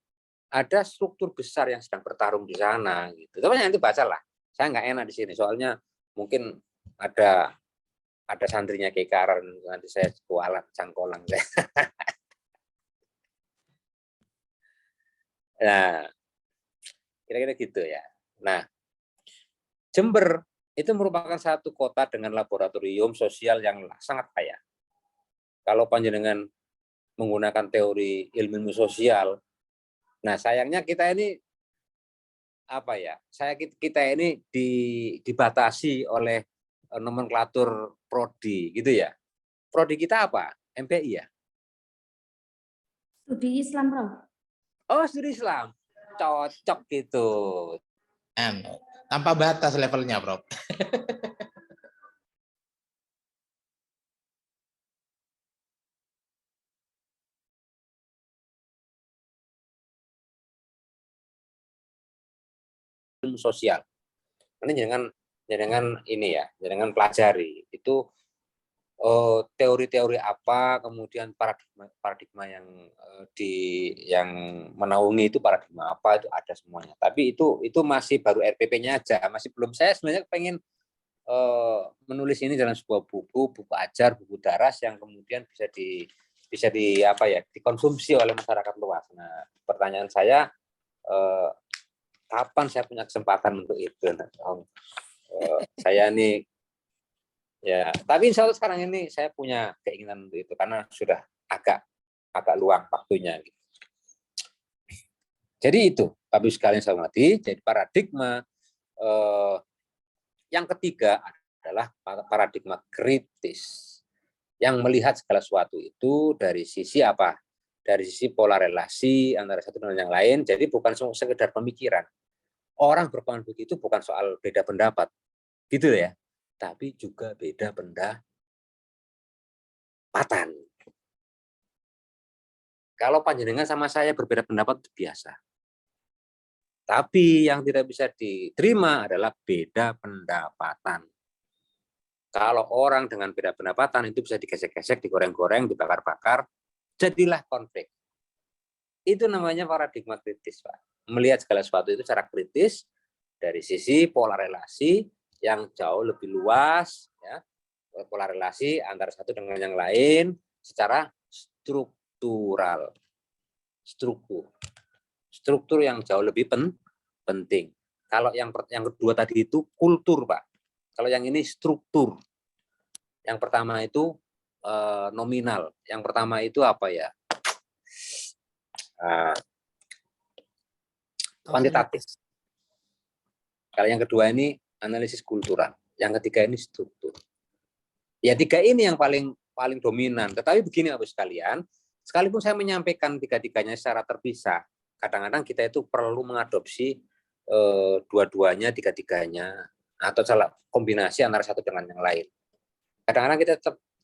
ada struktur besar yang sedang bertarung di sana gitu. Tapi nanti bacalah. Saya nggak enak di sini soalnya mungkin ada santrinya Kiai Karar, nanti saya kualat cangkolang. Nah, kira-kira gitu ya. Nah, Jember itu merupakan satu kota dengan laboratorium sosial yang sangat kaya. Kalau panjenengan menggunakan teori ilmu sosial, nah sayangnya kita ini kita ini dibatasi oleh nomenklatur prodi gitu ya. Prodi kita apa? MPI ya? Studi Islam, Prof. Oh, studi Islam. Cocok gitu. Tanpa batas levelnya, Prof. Ilmu sosial. Nanti jangan ini ya, jangan pelajari itu teori-teori apa, kemudian paradigma yang menaungi itu paradigma apa, itu ada semuanya. Tapi itu masih baru RPP-nya aja, masih belum. Saya sebenarnya pengen menulis ini dalam sebuah buku ajar, buku daras yang kemudian bisa dikonsumsi oleh masyarakat luas. Nah, pertanyaan saya kapan saya punya kesempatan untuk itu? Saya nih ya, tapi insya Allah sekarang ini saya punya keinginan untuk itu karena sudah agak luang waktunya. Jadi itu, Bapak sekalian saya hormati, jadi paradigma yang ketiga adalah paradigma kritis yang melihat segala sesuatu itu dari sisi apa? Dari sisi pola relasi antara satu dengan yang lain. Jadi bukan sekedar pemikiran. Orang berkonflik itu bukan soal beda pendapat, gitu ya. Tapi juga beda pendapatan. Kalau panjenengan sama saya berbeda pendapat itu biasa. Tapi yang tidak bisa diterima adalah beda pendapatan. Kalau orang dengan beda pendapatan itu bisa digesek-gesek, digoreng-goreng, dibakar-bakar, jadilah konflik. Itu namanya paradigma kritis, Pak. Melihat segala sesuatu itu secara kritis dari sisi pola relasi yang jauh lebih luas, ya, pola relasi antara satu dengan yang lain secara struktural, struktur yang jauh lebih penting. Kalau yang kedua tadi itu kultur, Pak. Kalau yang ini struktur. Yang pertama itu nominal. Yang pertama itu apa ya? Kuantitatif. Kalau yang kedua ini analisis kultural. Yang ketiga ini struktur. Ya, tiga ini yang paling dominan. Tetapi begini Bapak sekalian, sekalipun saya menyampaikan tiga-tiganya secara terpisah, kadang-kadang kita itu perlu mengadopsi dua-duanya, tiga-tiganya, atau salah kombinasi antara satu dengan yang lain. Kadang-kadang kita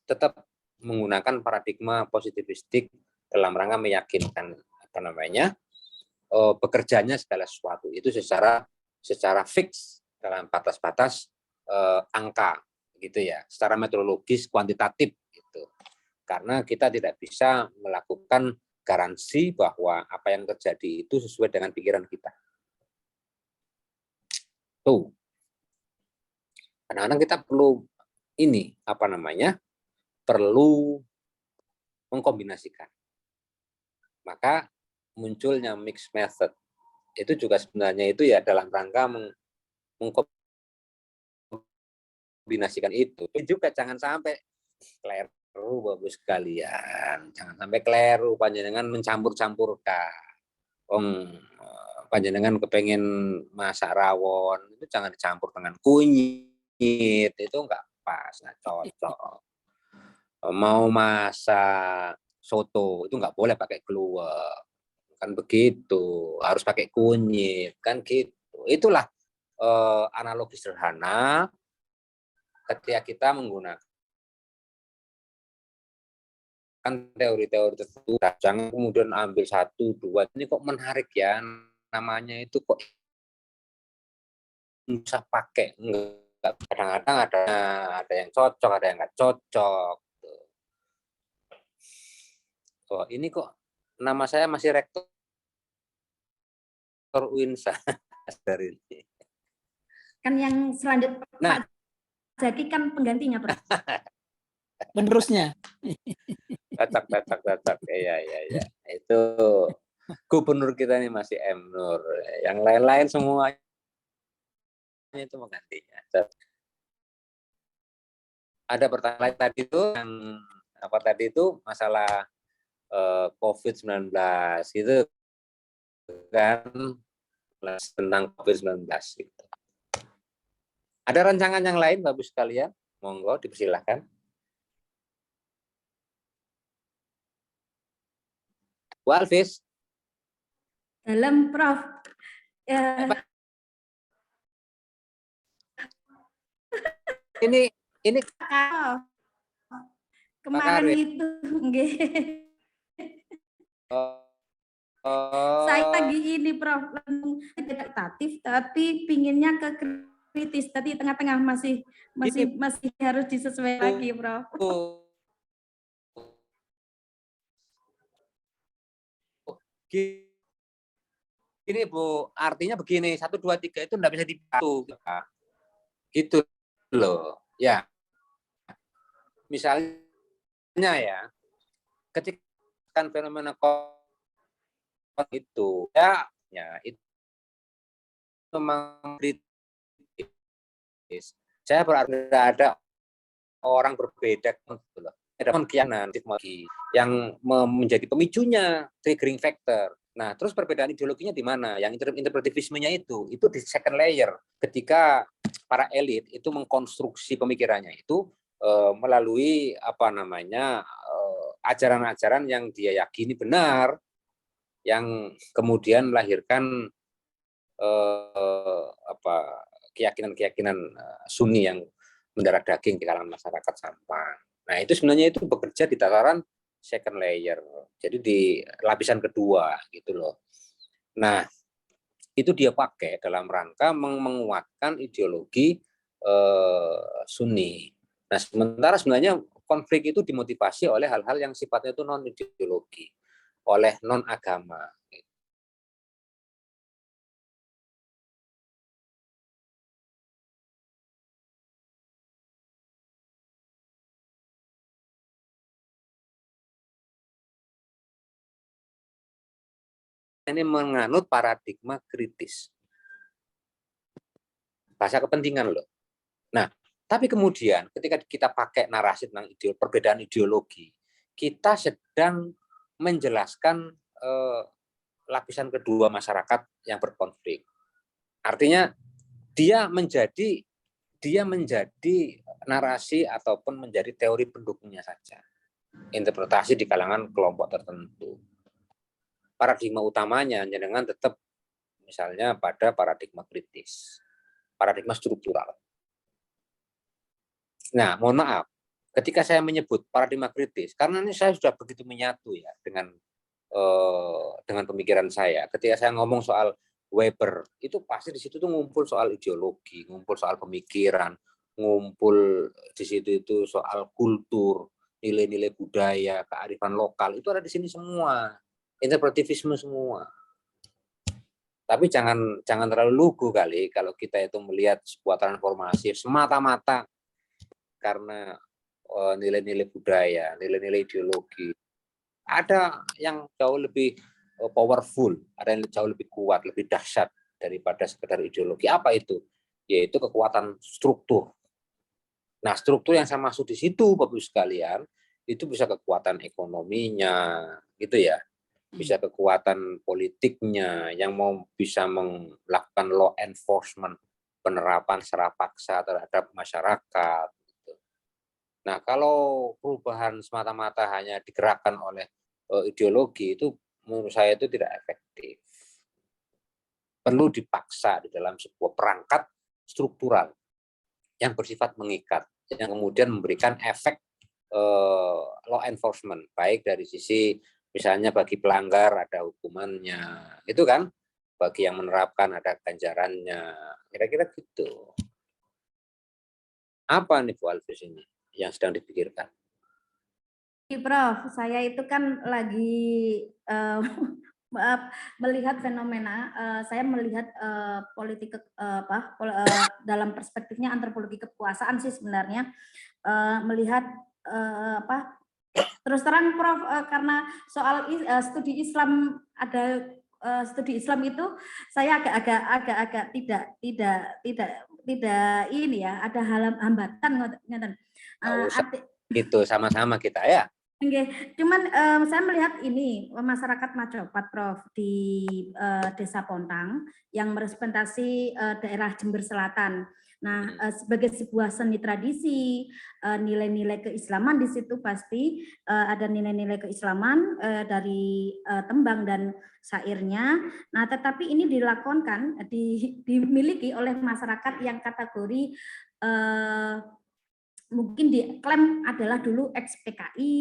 tetap menggunakan paradigma positivistik dalam rangka meyakinkan bekerjanya segala sesuatu itu secara fix dalam batas-batas angka gitu ya, secara metodologis kuantitatif gitu. Karena kita tidak bisa melakukan garansi bahwa apa yang terjadi itu sesuai dengan pikiran kita. Tuh. Kadang-kadang kita perlu perlu mengkombinasikan. Maka munculnya mixed method itu juga sebenarnya itu ya dalam rangka mengkombinasikan itu. Tapi juga jangan sampai keliru Bapak sekalian. Jangan sampai keliru panjenengan mencampur-campurkan. Panjenengan kepengen masak rawon itu jangan dicampur dengan kunyit, itu enggak pas, enggak cocok. Mau masak soto itu enggak boleh pakai keluak, kan begitu, harus pakai kunyit, kan gitu. Itulah analogi sederhana ketika kita menggunakan teori-teori tertentu, jangan kemudian ambil satu dua, ini kok menarik ya, namanya itu kok bisa pakai, enggak, kadang-kadang ada yang cocok, ada yang enggak cocok. Oh, ini kok nama saya masih Rektor Uinsa dari ini. Kan yang selanjutnya Nah, Pak Zaki kan penggantinya, Prof. Penerusnya. Batak. Iya. Itu gubernur kita ini masih M. Nur. Yang lain-lain semuanya itu menggantinya. Ada pertanyaan tadi itu yang apa tadi itu masalah COVID-19 itu kan tentang COVID-19 gitu. Ada rancangan yang lain Bapak sekalian? Monggo dipersilahkan. Bu Alvis. Dalam Prof. Ini Kemarin itu nggih. Saya lagi ini Prof, meditatif tapi pinginnya ke kritis, tadi tengah-tengah masih harus disesuaikan lagi Prof. Ini Bu, artinya begini, 1, 2, 3 itu enggak bisa dibantu. Gitu loh. Ya. Misalnya ya, ketika kan fenomena itu ya itu memang kritis. Saya berarti ada orang berbeda gitu loh. Ada keyakinan yang menjadi pemicunya, triggering factor. Nah, terus perbedaan ideologinya di mana? Yang interpretivismenya itu di second layer ketika para elit itu mengkonstruksi pemikirannya itu melalui ajaran-ajaran yang dia yakini benar, yang kemudian melahirkan keyakinan-keyakinan Sunni yang mendarah daging di kalangan masyarakat Sampang. Nah, itu sebenarnya itu bekerja di tataran second layer. Jadi di lapisan kedua gitu loh. Nah, itu dia pakai dalam rangka menguatkan ideologi Sunni. Nah, sementara sebenarnya konflik itu dimotivasi oleh hal-hal yang sifatnya itu non ideologi, oleh non agama. Ini menganut paradigma kritis. Bahasa kepentingan loh. Nah, tapi kemudian ketika kita pakai narasi tentang perbedaan ideologi, kita sedang menjelaskan lapisan kedua masyarakat yang berkonflik. Artinya dia menjadi narasi ataupun menjadi teori pendukungnya saja. Interpretasi di kalangan kelompok tertentu. Paradigma utamanya dengan tetap misalnya pada paradigma kritis, paradigma struktural. Nah, mohon maaf, ketika saya menyebut paradigma kritis, karena ini saya sudah begitu menyatu ya dengan pemikiran saya. Ketika saya ngomong soal Weber, itu pasti di situ tuh ngumpul soal ideologi, ngumpul soal pemikiran, ngumpul di situ itu soal kultur, nilai-nilai budaya, kearifan lokal, itu ada di sini semua. Interpretivisme semua. Tapi jangan terlalu lugu kali kalau kita itu melihat sebuah transformasi semata-mata karena nilai-nilai budaya, nilai-nilai ideologi. Ada yang jauh lebih powerful, ada yang jauh lebih kuat, lebih dahsyat daripada sekedar ideologi. Apa itu? Yaitu kekuatan struktur. Nah, struktur yang saya maksud di situ, Bapak Ibu sekalian, itu bisa kekuatan ekonominya, gitu ya. Bisa kekuatan politiknya yang mau bisa melakukan law enforcement, penerapan secara paksa terhadap masyarakat. Nah, kalau perubahan semata-mata hanya digerakkan oleh ideologi, itu menurut saya itu tidak efektif. Perlu dipaksa di dalam sebuah perangkat struktural yang bersifat mengikat, yang kemudian memberikan efek law enforcement, baik dari sisi misalnya bagi pelanggar ada hukumannya, itu kan, bagi yang menerapkan ada ganjarannya, kira-kira gitu. Apa nih Bu Alvis ini yang sedang dipikirkan? Prof, saya itu kan lagi melihat fenomena, saya melihat politik dalam perspektifnya antropologi kekuasaan sih sebenarnya, melihat terus terang Prof, karena soal studi Islam ada studi Islam itu saya agak tidak ini ya, ada hambatan ngoten. Itu sama-sama kita ya. Oke, cuman saya melihat ini masyarakat Macopat, Prof, di Desa Pontang yang merepresentasi daerah Jember Selatan. Nah, sebagai sebuah seni tradisi, nilai-nilai keislaman di situ pasti ada nilai-nilai keislaman dari tembang dan syairnya. Nah, tetapi ini dilakonkan, dimiliki oleh masyarakat yang kategori mungkin diklaim adalah dulu ex-PKI,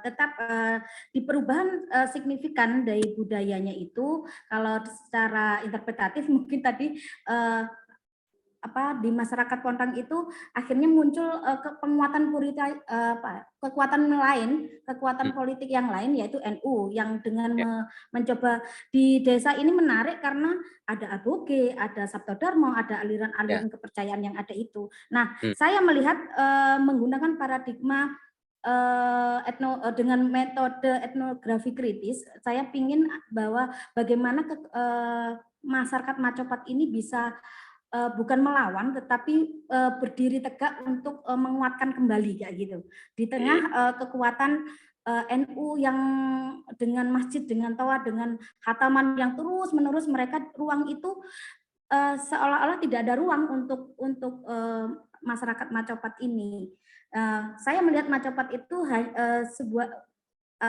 tetap di perubahan signifikan dari budayanya itu, kalau secara interpretatif mungkin tadi di masyarakat Pontang itu akhirnya muncul penguatan kekuatan lain, kekuatan politik yang lain yaitu NU yang dengan mencoba di desa ini menarik karena ada aboge, ada Sabto Darmo, ada aliran-aliran kepercayaan yang ada itu. Nah, saya melihat menggunakan paradigma dengan metode etnografi kritis, saya ingin bahwa bagaimana masyarakat Macopat ini bisa bukan melawan tetapi berdiri tegak untuk menguatkan kembali kayak gitu di tengah kekuatan NU yang dengan masjid, dengan toa, dengan khataman yang terus menerus, mereka ruang itu seolah-olah tidak ada ruang untuk masyarakat Macopat ini. Saya melihat Macopat itu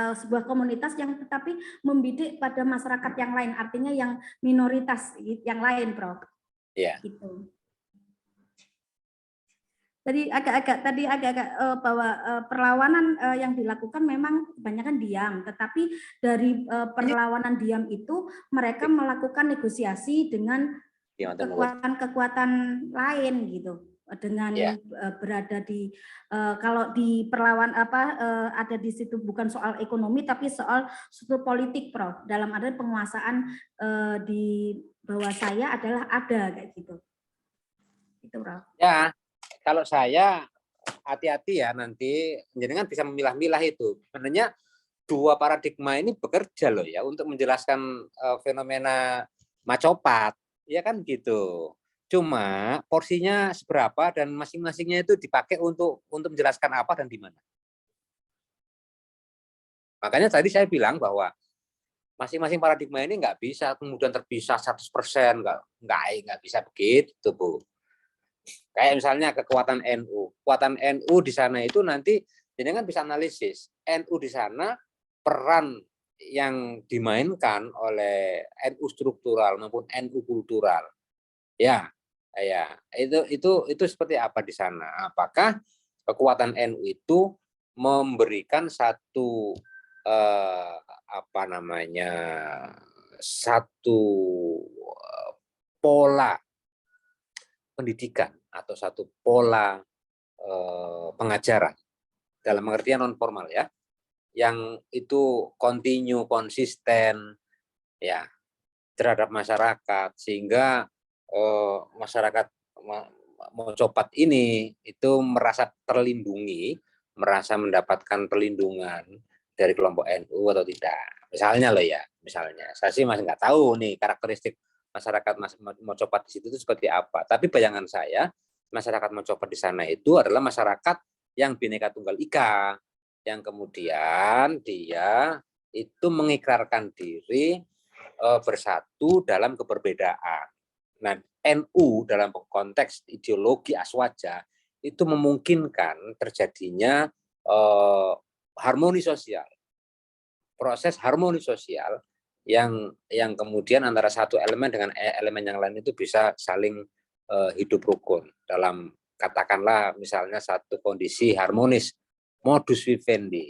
sebuah komunitas yang tetapi membidik pada masyarakat yang lain, artinya yang minoritas yang lain, Prof. Iya. Gitu. Jadi agak-agak bahwa perlawanan yang dilakukan memang kebanyakan diam, tetapi dari perlawanan diam itu mereka melakukan negosiasi dengan kekuatan-kekuatan lain gitu, dengan berada di kalau di perlawan ada di situ bukan soal ekonomi tapi soal struktur politik, Prof. Dalam arti penguasaan di bawah saya adalah ada kayak gitu. Itu, Prof. Ya, kalau saya hati-hati ya nanti jenengan bisa memilah-milah itu. Sebenarnya dua paradigma ini bekerja loh ya untuk menjelaskan fenomena Macopat, ya kan gitu. Cuma porsinya seberapa dan masing-masingnya itu dipakai untuk menjelaskan apa dan di mana. Makanya tadi saya bilang bahwa masing-masing paradigma ini nggak bisa kemudian terpisah 100%, nggak bisa begitu, Bu. Kayak misalnya kekuatan NU. Kekuatan NU di sana itu nanti jenengan bisa analisis. NU di sana peran yang dimainkan oleh NU struktural maupun NU kultural. Ya, ya, itu seperti apa di sana? Apakah kekuatan NU itu memberikan satu apa namanya, satu pola pendidikan atau satu pola pengajaran dalam pengertian non formal ya, yang itu kontinu, konsisten ya terhadap masyarakat, sehingga masyarakat Mocopat ini itu merasa terlindungi, merasa mendapatkan perlindungan dari kelompok NU atau tidak. Misalnya loh ya, misalnya saya sih masih nggak tahu nih karakteristik masyarakat Mocopat di situ itu seperti apa. Tapi bayangan saya masyarakat Mocopat di sana itu adalah masyarakat yang Bhinneka Tunggal Ika, yang kemudian dia itu mengikrarkan diri bersatu dalam keberbedaan. Nah, NU dalam konteks ideologi Aswaja itu memungkinkan terjadinya harmoni sosial, proses harmoni sosial yang kemudian antara satu elemen dengan elemen yang lain itu bisa saling hidup rukun dalam, katakanlah misalnya satu kondisi harmonis, modus vivendi,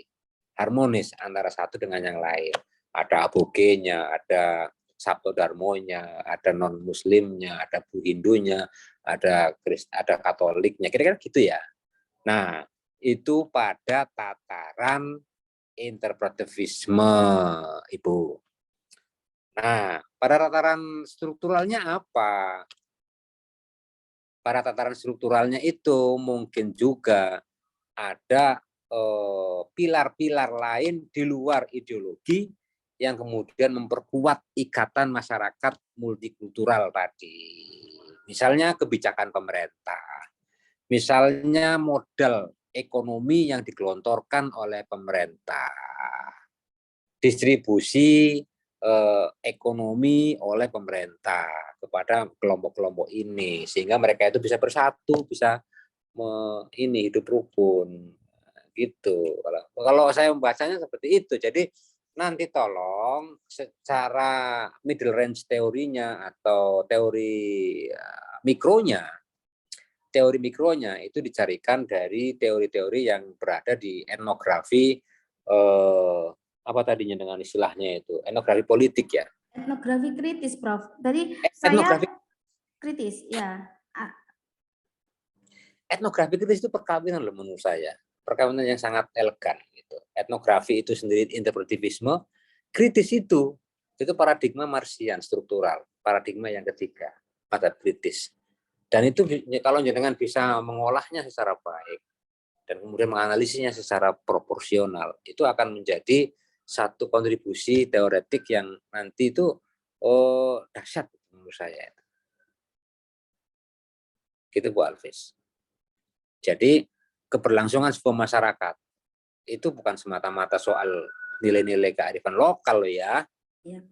harmonis antara satu dengan yang lain. Ada abogenya, ada Sabto Darmonya, ada non Muslimnya, ada Bu Hindunya, ada Katoliknya, kira-kira gitu ya. Nah, itu pada tataran interpretivisme, Ibu. Nah, pada tataran strukturalnya apa? Pada tataran strukturalnya itu mungkin juga ada pilar-pilar lain di luar ideologi yang kemudian memperkuat ikatan masyarakat multikultural tadi. Misalnya kebijakan pemerintah, misalnya modal ekonomi yang digelontorkan oleh pemerintah, distribusi ekonomi oleh pemerintah kepada kelompok-kelompok ini, sehingga mereka itu bisa bersatu, bisa ini hidup rukun gitu. Kalau saya membacanya seperti itu. Jadi nanti tolong secara middle range teorinya atau teori mikronya itu dicarikan dari teori-teori yang berada di etnografi apa tadinya dengan istilahnya itu etnografi politik ya. Etnografi kritis, Prof. Tadi Etnografi saya kritis, ya. Etnografi kritis itu perkawinan loh menurut saya. Perkawinan yang sangat elegan gitu. Etnografi itu sendiri interpretivisme, kritis itu paradigma Marxian struktural, paradigma yang ketiga, pada kritis. Dan itu kalau jenengan bisa mengolahnya secara baik dan kemudian menganalisisnya secara proporsional, itu akan menjadi satu kontribusi teoretik yang nanti itu dahsyat menurut saya. Gitu Bu Alvis. Jadi keberlangsungan sebuah masyarakat itu bukan semata-mata soal nilai-nilai kearifan lokal ya. Ya.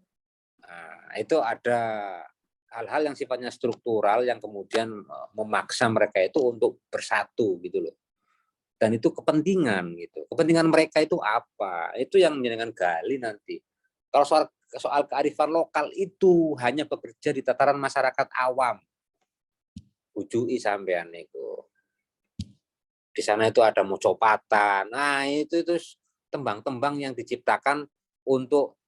Nah, itu ada hal-hal yang sifatnya struktural yang kemudian memaksa mereka itu untuk bersatu gitu loh. Dan itu kepentingan gitu. Kepentingan mereka itu apa? Itu yang menjadikan gali nanti. Kalau soal kearifan lokal itu hanya bekerja di tataran masyarakat awam. Ujui sampean itu. Di sana itu ada mocopatan. Nah, itu tembang-tembang yang diciptakan untuk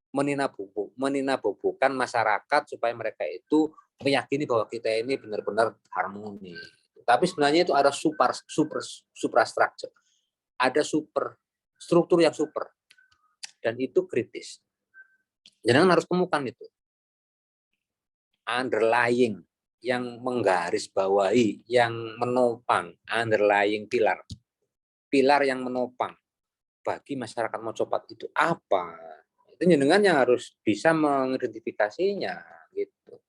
meninabobokan masyarakat supaya mereka itu meyakini bahwa kita ini benar-benar harmoni. Tapi sebenarnya itu ada suprastructure. Ada struktur yang super. Dan itu kritis. Jangan harus temukan itu. Underlying yang menggarisbawahi, yang menopang, underlying pilar yang menopang bagi masyarakat Mocopat itu apa? Itu jenengan yang harus bisa mengidentifikasinya gitu.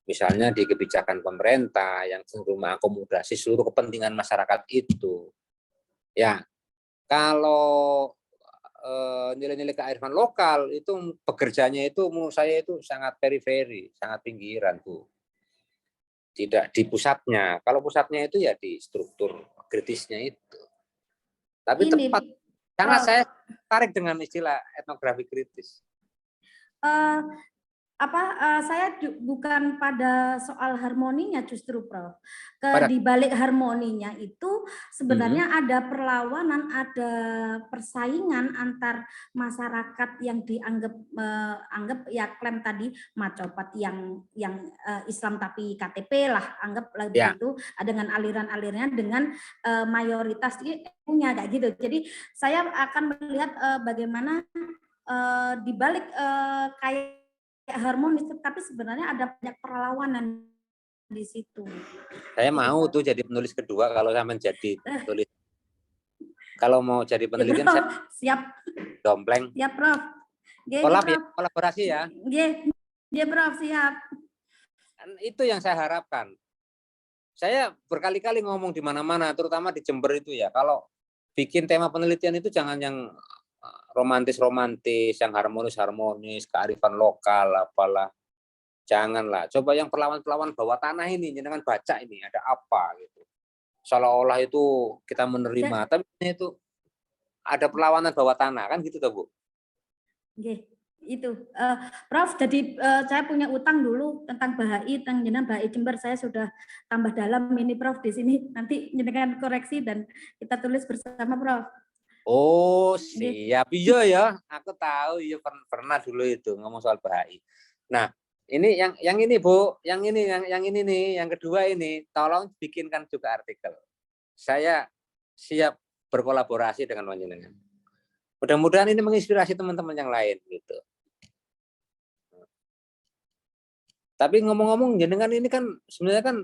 Misalnya di kebijakan pemerintah yang cenderung mengakomodasi seluruh kepentingan masyarakat itu. Ya, kalau nilai-nilai kearifan lokal itu bekerjanya itu menurut saya itu sangat periferi, sangat pinggiran Bu. Tidak di pusatnya. Kalau pusatnya itu ya di struktur kritisnya itu. Tapi ini, tepat Karena Prof. saya tertarik dengan istilah etnografi kritis. Eh, saya bukan pada soal harmoninya justru, Prof. Di balik harmoninya itu sebenarnya ada perlawanan, ada persaingan antar masyarakat yang anggap ya klaim tadi Macopat yang Islam tapi KTP lah, anggap begitu, dengan aliran-alirannya, dengan mayoritas punya kayak gitu. Jadi saya akan melihat bagaimana di balik kayak harmonis, tapi sebenarnya ada banyak perlawanan di situ. Saya mau tuh jadi penulis kedua kalau saya menjadi penulis. Kalau mau jadi penelitian saya siap. dompleng. Siap, Prof. Kolaborasi ya. Iya, Prof, siap. Itu yang saya harapkan. Saya berkali-kali ngomong di mana-mana, terutama di Jember itu ya. Kalau bikin tema penelitian itu jangan yang romantis-romantis, yang harmonis-harmonis, kearifan lokal, apalah. Janganlah. Coba yang perlawan-perlawan bawah tanah ini, jangan baca ini, ada apa gitu. Seolah-olah itu kita menerima, tapi itu ada perlawanan bawah tanah, kan gitu toh, Bu? Itu. Prof, jadi saya punya utang dulu tentang Bahai, tentang Bahai Jember, saya sudah tambah dalam ini, Prof, di sini. Nanti jenengan koreksi dan kita tulis bersama, Prof. Oh, siap. Iya ya, aku tahu ya, pernah dulu itu ngomong soal Bahai. Nah, ini yang ini Bu, yang ini nih, yang kedua ini, tolong bikinkan juga artikel. Saya siap berkolaborasi dengan panjenengan. Mudah-mudahan ini menginspirasi teman-teman yang lain gitu. Tapi ngomong-ngomong, jenengan ini kan sebenarnya kan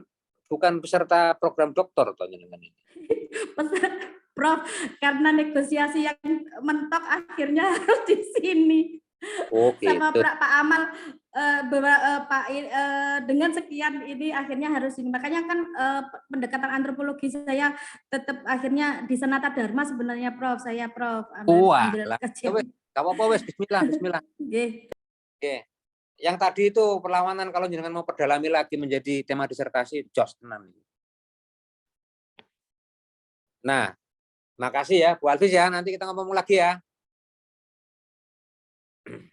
bukan peserta program doktor toh jenengan ini. Prof, karena negosiasi yang mentok akhirnya harus di sini. Oh, sama gitu. Pak Amal Pak dengan sekian ini akhirnya harus ini, makanya kan pendekatan antropologi saya tetap akhirnya di Sanata Dharma sebenarnya, Prof. Saya Prof ambil kajian. Apa wes, bismillah. Oke. Yang tadi itu perlawanan, kalau jenengan mau perdalami lagi menjadi tema disertasi, jos tenan. Nah, makasih ya Bu Alvis ya, nanti kita ngomong lagi ya.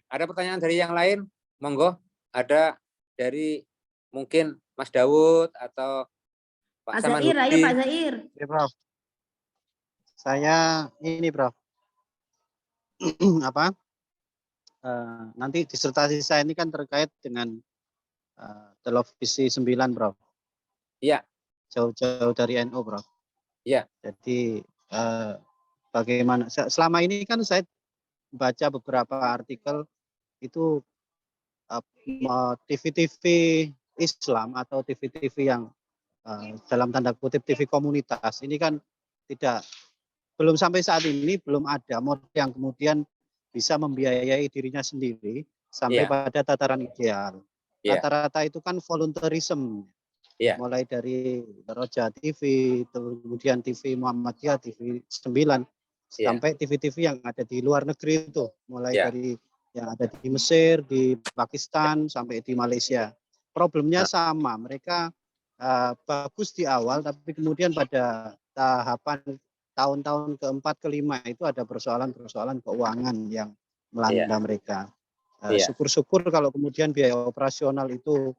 Ada pertanyaan dari yang lain? Monggo. Ada dari mungkin Mas Dawud atau Pak Zair, ayo Pak Zair. Oke, Prof. Saya ini, Prof. Nanti disertasi saya ini kan terkait dengan televisi 9, Prof. Iya. Jauh-jauh dari NU, Prof. Iya. Jadi bagaimana selama ini kan saya baca beberapa artikel itu TV-TV Islam atau TV-TV yang dalam tanda kutip TV komunitas ini kan belum sampai saat ini belum ada model yang kemudian bisa membiayai dirinya sendiri sampai pada tataran ideal. Rata-rata itu kan volunteerism. Mulai dari Roja TV, kemudian TV Muhammadiyah, TV 9, sampai TV-TV yang ada di luar negeri itu, mulai dari yang ada di Mesir, di Pakistan, sampai di Malaysia. Problemnya sama, mereka bagus di awal, tapi kemudian pada tahapan tahun-tahun keempat, kelima itu ada persoalan-persoalan keuangan yang melanda mereka. Syukur-syukur kalau kemudian biaya operasional itu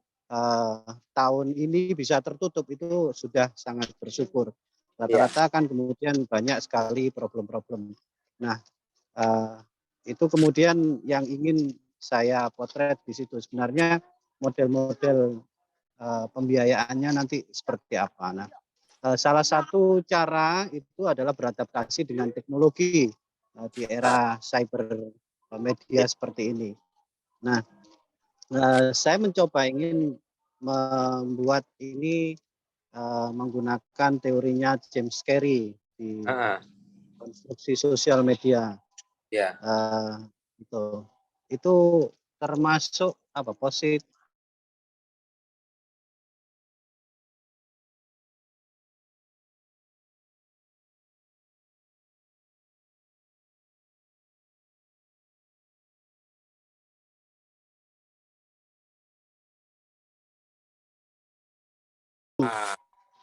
tahun ini bisa tertutup, itu sudah sangat bersyukur. Rata-rata kan kemudian banyak sekali problem-problem. Nah, itu kemudian yang ingin saya potret di situ. Sebenarnya model-model pembiayaannya nanti seperti apa. Nah, salah satu cara itu adalah beradaptasi dengan teknologi di era cyber media seperti ini. Nah, saya mencoba ingin membuat ini menggunakan teorinya James Carey di konstruksi sosial media. Itu termasuk apa positif.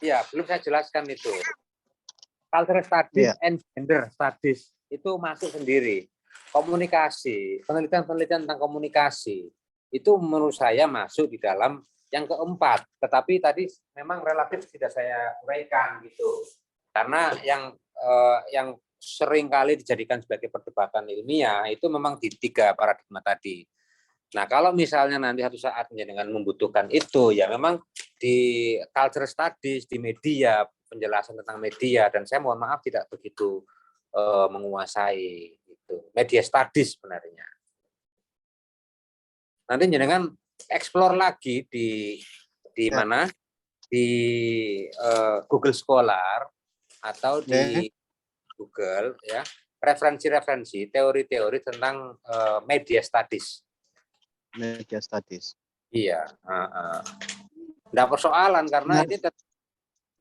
Iya, belum saya jelaskan itu. cultural studies Iya. and gender studies itu masuk sendiri. Komunikasi, penelitian-penelitian tentang komunikasi itu menurut saya masuk di dalam yang keempat. Tetapi tadi memang relatif tidak saya uraikan gitu. Karena yang sering kali dijadikan sebagai perdebatan ilmiah itu memang di 3 paradigma tadi. Nah, kalau misalnya nanti satu saat dengan membutuhkan itu, ya memang di culture studies, di media, penjelasan tentang media, dan saya mohon maaf tidak begitu menguasai itu. Media studies sebenarnya. Nanti jenengan explore lagi di mana? Di Google Scholar atau di Google ya, referensi-referensi, teori-teori tentang media studies. Media studies. Iya, enggak persoalan karena ini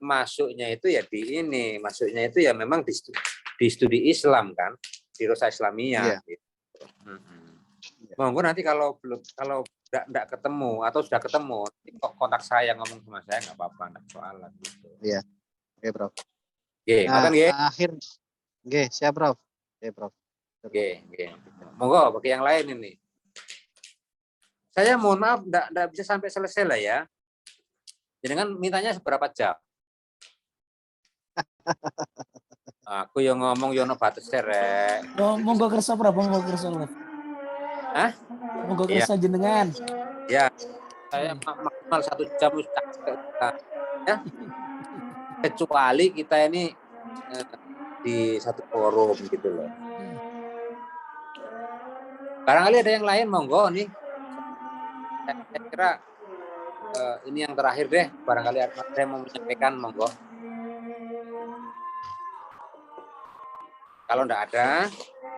masuknya itu ya masuknya itu ya memang di studi Islam kan, di Rosa Islamiyah. Iya. Gitu. Monggo nanti kalau enggak ketemu atau sudah ketemu, kontak saya, ngomong sama saya nggak apa-apa, enggak persoalan gitu. Iya. Oke, Prof. Nggih, ngoten nggih. Nggih, siap, Prof. Oke, Prof. Nggih. Monggo bagi yang lain ini. Saya mohon maaf enggak bisa sampai selesai lah ya. Jangan mintanya seberapa jam? Aku yang ngomong yo ono batese rek. Oh, monggo kersa Prof, monggo kersa Prof. Hah? Monggo kersa jenengan. Ya. Saya maksimal 1 jam ya. Kecuali kita ini di satu forum gitu loh. Barangkali ada yang lain monggo nih. Saya kira ini yang terakhir deh. Barangkali saya mau menyampaikan monggo. Kalau enggak ada,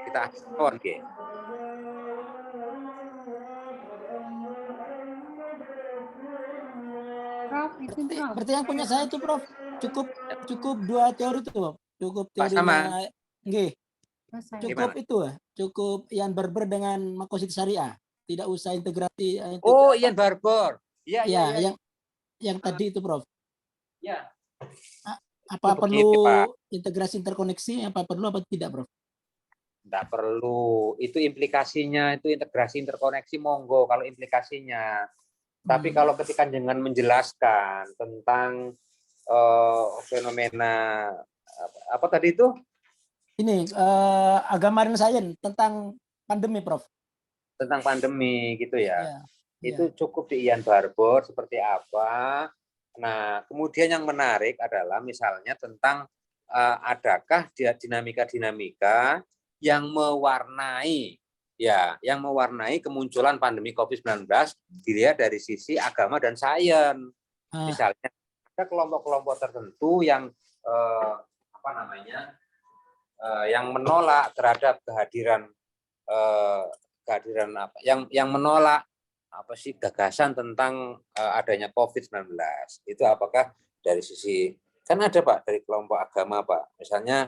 kita akhirkan. Prof, izin Prof. Seperti yang punya saya itu Prof, cukup 2 teori itu, Prof. Cukup teorinya nggih. Cukup Gimana? itu, cukup Ian Barber dengan Makosid Syariah. Tidak usah integrasi. Oh, Ian Barber. Iya. Yang tadi itu, Prof. Ya. Apa perlu integrasi interkoneksi? Apa perlu apa tidak, Prof? Tidak perlu. Itu implikasinya, itu integrasi interkoneksi monggo kalau implikasinya. Tapi kalau ketika dengan menjelaskan tentang fenomena apa tadi itu? Ini agama dan sains tentang pandemi, Prof. Tentang pandemi gitu ya. Ya. Itu cukup di Ian Barber seperti apa. Nah, kemudian yang menarik adalah misalnya tentang adakah dinamika-dinamika yang mewarnai kemunculan pandemi COVID-19 dilihat dari sisi agama dan sains. Misalnya ada kelompok-kelompok tertentu yang yang menolak terhadap kehadiran yang menolak gagasan tentang adanya COVID-19. Itu apakah dari sisi, kan ada Pak dari kelompok agama Pak, misalnya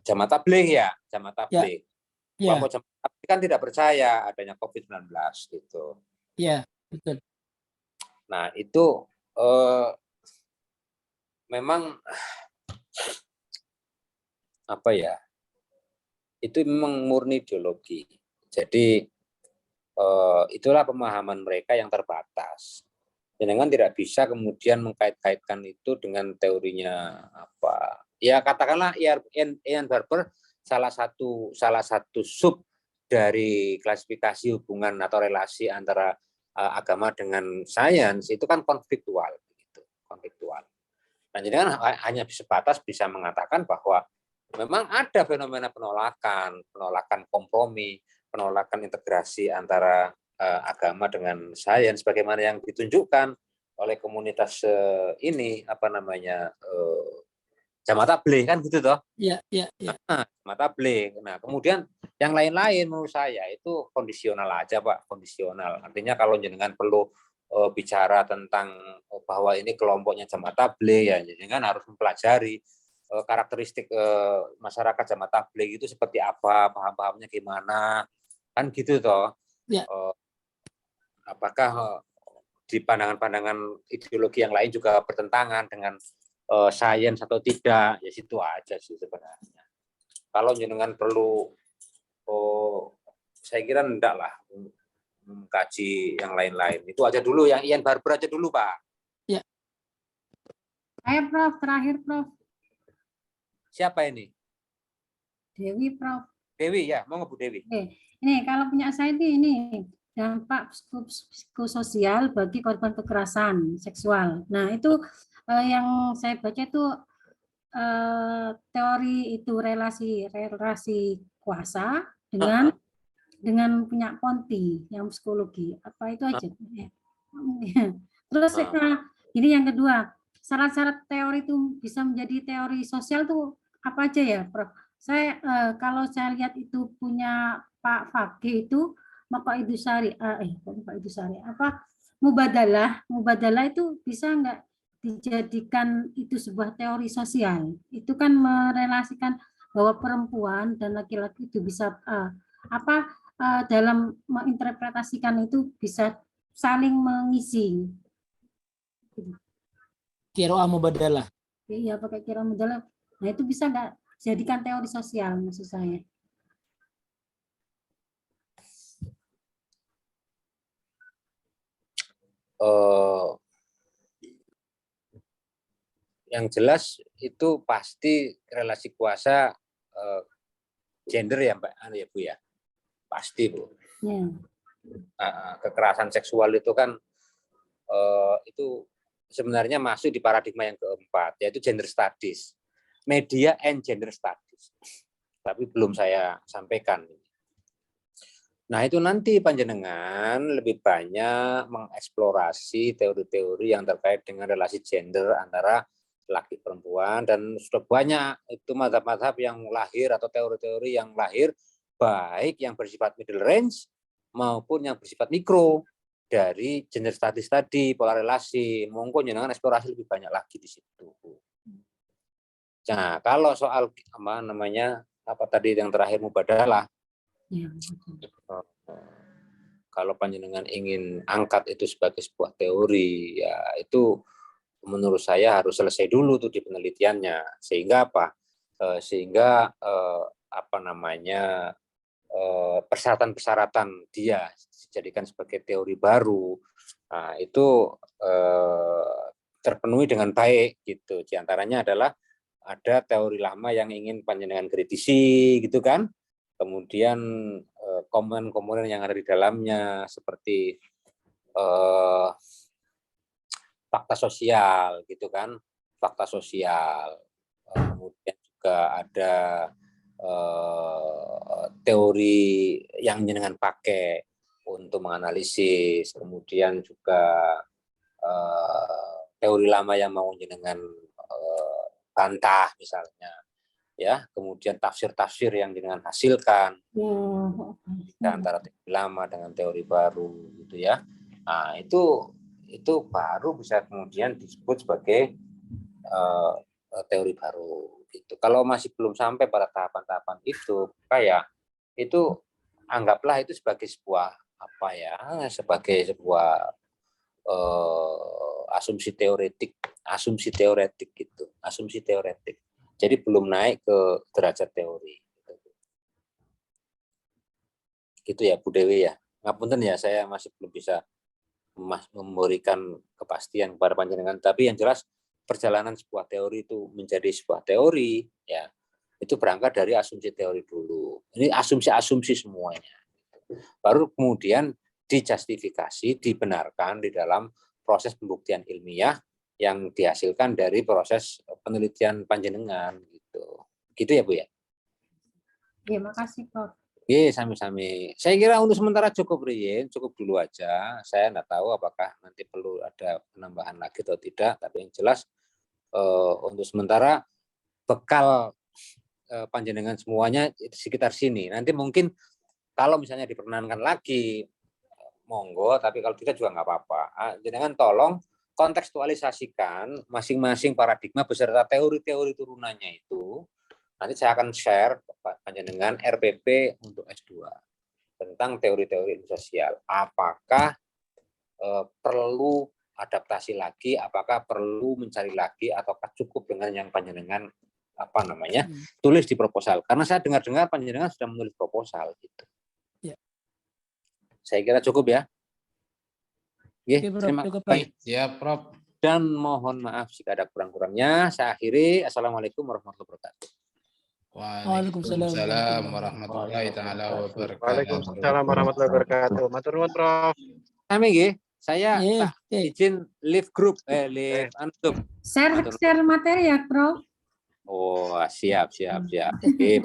Jamaah Tabligh ya. Kelompok Jamaah Tabligh kan tidak percaya adanya COVID-19 gitu. Iya, betul. Nah, itu memang itu memang murni ideologi. Jadi itulah pemahaman mereka yang terbatas. Jangan tidak bisa kemudian mengkait-kaitkan itu dengan teorinya apa. Ya katakanlah Ian Barber salah satu sub dari klasifikasi hubungan atau relasi antara agama dengan sains itu kan konfliktual gitu, konfliktual. Nah, jadi kan hanya sebatas bisa mengatakan bahwa memang ada fenomena penolakan kompromi, penolakan integrasi antara agama dengan sains sebagaimana yang ditunjukkan oleh komunitas Jamaah Tabligh kan gitu toh. Iya. Jamaah Tabligh. Nah, kemudian yang lain-lain menurut saya itu kondisional aja, Pak, kondisional. Artinya kalau jenengan perlu bicara tentang bahwa ini kelompoknya Jamaah Tabligh ya jenengan harus mempelajari karakteristik masyarakat Jamaah Tabligh itu seperti apa, paham-pahamnya gimana. Kan gitu toh. Ya. Apakah di pandangan-pandangan ideologi yang lain juga bertentangan dengan sains atau tidak, ya situ aja sih sebenarnya. Kalau jenengan perlu, saya kira enggak lah mengkaji yang lain-lain. Itu aja dulu, yang Ian Barber aja dulu, Pak. Ya. Saya Prof, terakhir Prof. Siapa ini? Dewi Prof. Dewi ya, mau Bu Dewi. Oke. Ini kalau punya saya ini dampak psikososial bagi korban kekerasan seksual. Nah itu yang saya baca itu teori itu relasi kuasa dengan punya Ponti yang psikologi. Apa itu aja? Terus ini yang kedua, syarat-syarat teori itu bisa menjadi teori sosial tuh apa aja ya, Prof? Saya kalau saya lihat itu punya Pak Fakih itu mubadalah itu bisa nggak dijadikan itu sebuah teori sosial? Itu kan merelasikan bahwa perempuan dan laki-laki itu bisa dalam menginterpretasikan itu bisa saling mengisi. Kiroah mubadalah. Iya, pakai kiroah mubadalah. Nah itu bisa nggak jadikan teori sosial maksud saya? Yang jelas itu pasti relasi kuasa gender ya Mbak, ya Bu ya, pasti Bu. Ya. Kekerasan seksual itu kan itu sebenarnya masuk di paradigma yang keempat, yaitu gender studies, media and gender studies. Tapi belum saya sampaikan. Nah itu nanti panjenengan lebih banyak mengeksplorasi teori-teori yang terkait dengan relasi gender antara laki perempuan, dan sudah banyak itu mazhab-mazhab yang lahir atau teori-teori yang lahir, baik yang bersifat middle range maupun yang bersifat mikro dari gender studies tadi, pola relasi. Monggo jenengan eksplorasi lebih banyak lagi di situ. Nah kalau soal apa tadi yang terakhir mubadalah. Ya. Kalau panjenengan ingin angkat itu sebagai sebuah teori, ya itu menurut saya harus selesai dulu tuh di penelitiannya, sehingga apa? Sehingga persyaratan-persyaratan dia dijadikan sebagai teori baru, nah, itu terpenuhi dengan baik gitu. Di antaranya adalah ada teori lama yang ingin panjenengan kritisi gitu kan. Kemudian komponen-komponen yang ada di dalamnya seperti fakta sosial gitu kan, fakta sosial. Kemudian juga ada teori yang jenengan pakai untuk menganalisis, kemudian juga teori lama yang mau jenengan bantah misalnya, ya, kemudian tafsir-tafsir yang jenengan hasilkan antara teori lama dengan teori baru gitu ya. Nah itu baru bisa kemudian disebut sebagai teori baru gitu. Kalau masih belum sampai pada tahapan-tahapan itu, kayak itu anggaplah itu sebagai sebuah sebagai sebuah asumsi teoretik gitu, asumsi teoretik. Jadi belum naik ke derajat teori. Gitu ya Bu Dewi ya. Ngapunten ya, saya masih belum bisa memberikan kepastian kepada panjenengan, tapi yang jelas perjalanan sebuah teori itu menjadi sebuah teori ya, itu berangkat dari asumsi teori dulu. Ini asumsi-asumsi semuanya. Baru kemudian dijustifikasi, dibenarkan di dalam proses pembuktian ilmiah yang dihasilkan dari proses penelitian panjenengan gitu. Gitu ya Bu ya. Terima kasih Prof. Iya, sami-sami. Saya kira untuk sementara cukup Rien, cukup dulu aja. Saya enggak tahu apakah nanti perlu ada penambahan lagi atau tidak, tapi yang jelas untuk sementara bekal panjenengan semuanya di sekitar sini. Nanti mungkin kalau misalnya diperkenankan lagi, monggo, tapi kalau tidak juga nggak apa-apa. Jenengan tolong kontekstualisasikan masing-masing paradigma beserta teori-teori turunannya itu. Nanti saya akan share panjenengan RPP untuk S2 tentang teori-teori sosial. Apakah perlu adaptasi lagi, apakah perlu mencari lagi ataukah cukup dengan yang panjenengan tulis di proposal. Karena saya dengar-dengar panjenengan sudah menulis proposal gitu. Ya. Saya kira cukup ya. Oke, Prof, Terima cukup, Pak. Baik, siap, Prof. dan mohon maaf jika ada kurang-kurangnya. Saya akhiri. Assalamualaikum warahmatullahi wabarakatuh. Waalaikumsalam warahmatullahi taala wabarakatuh. Waalaikumsalam warahmatullahi wabarakatuh. Matur nuwun, Prof. Kami nggih, saya Iya, oke. izin leave group, leave antum. Share materi ya, Prof. Oh, siap. Waalaikumsalam.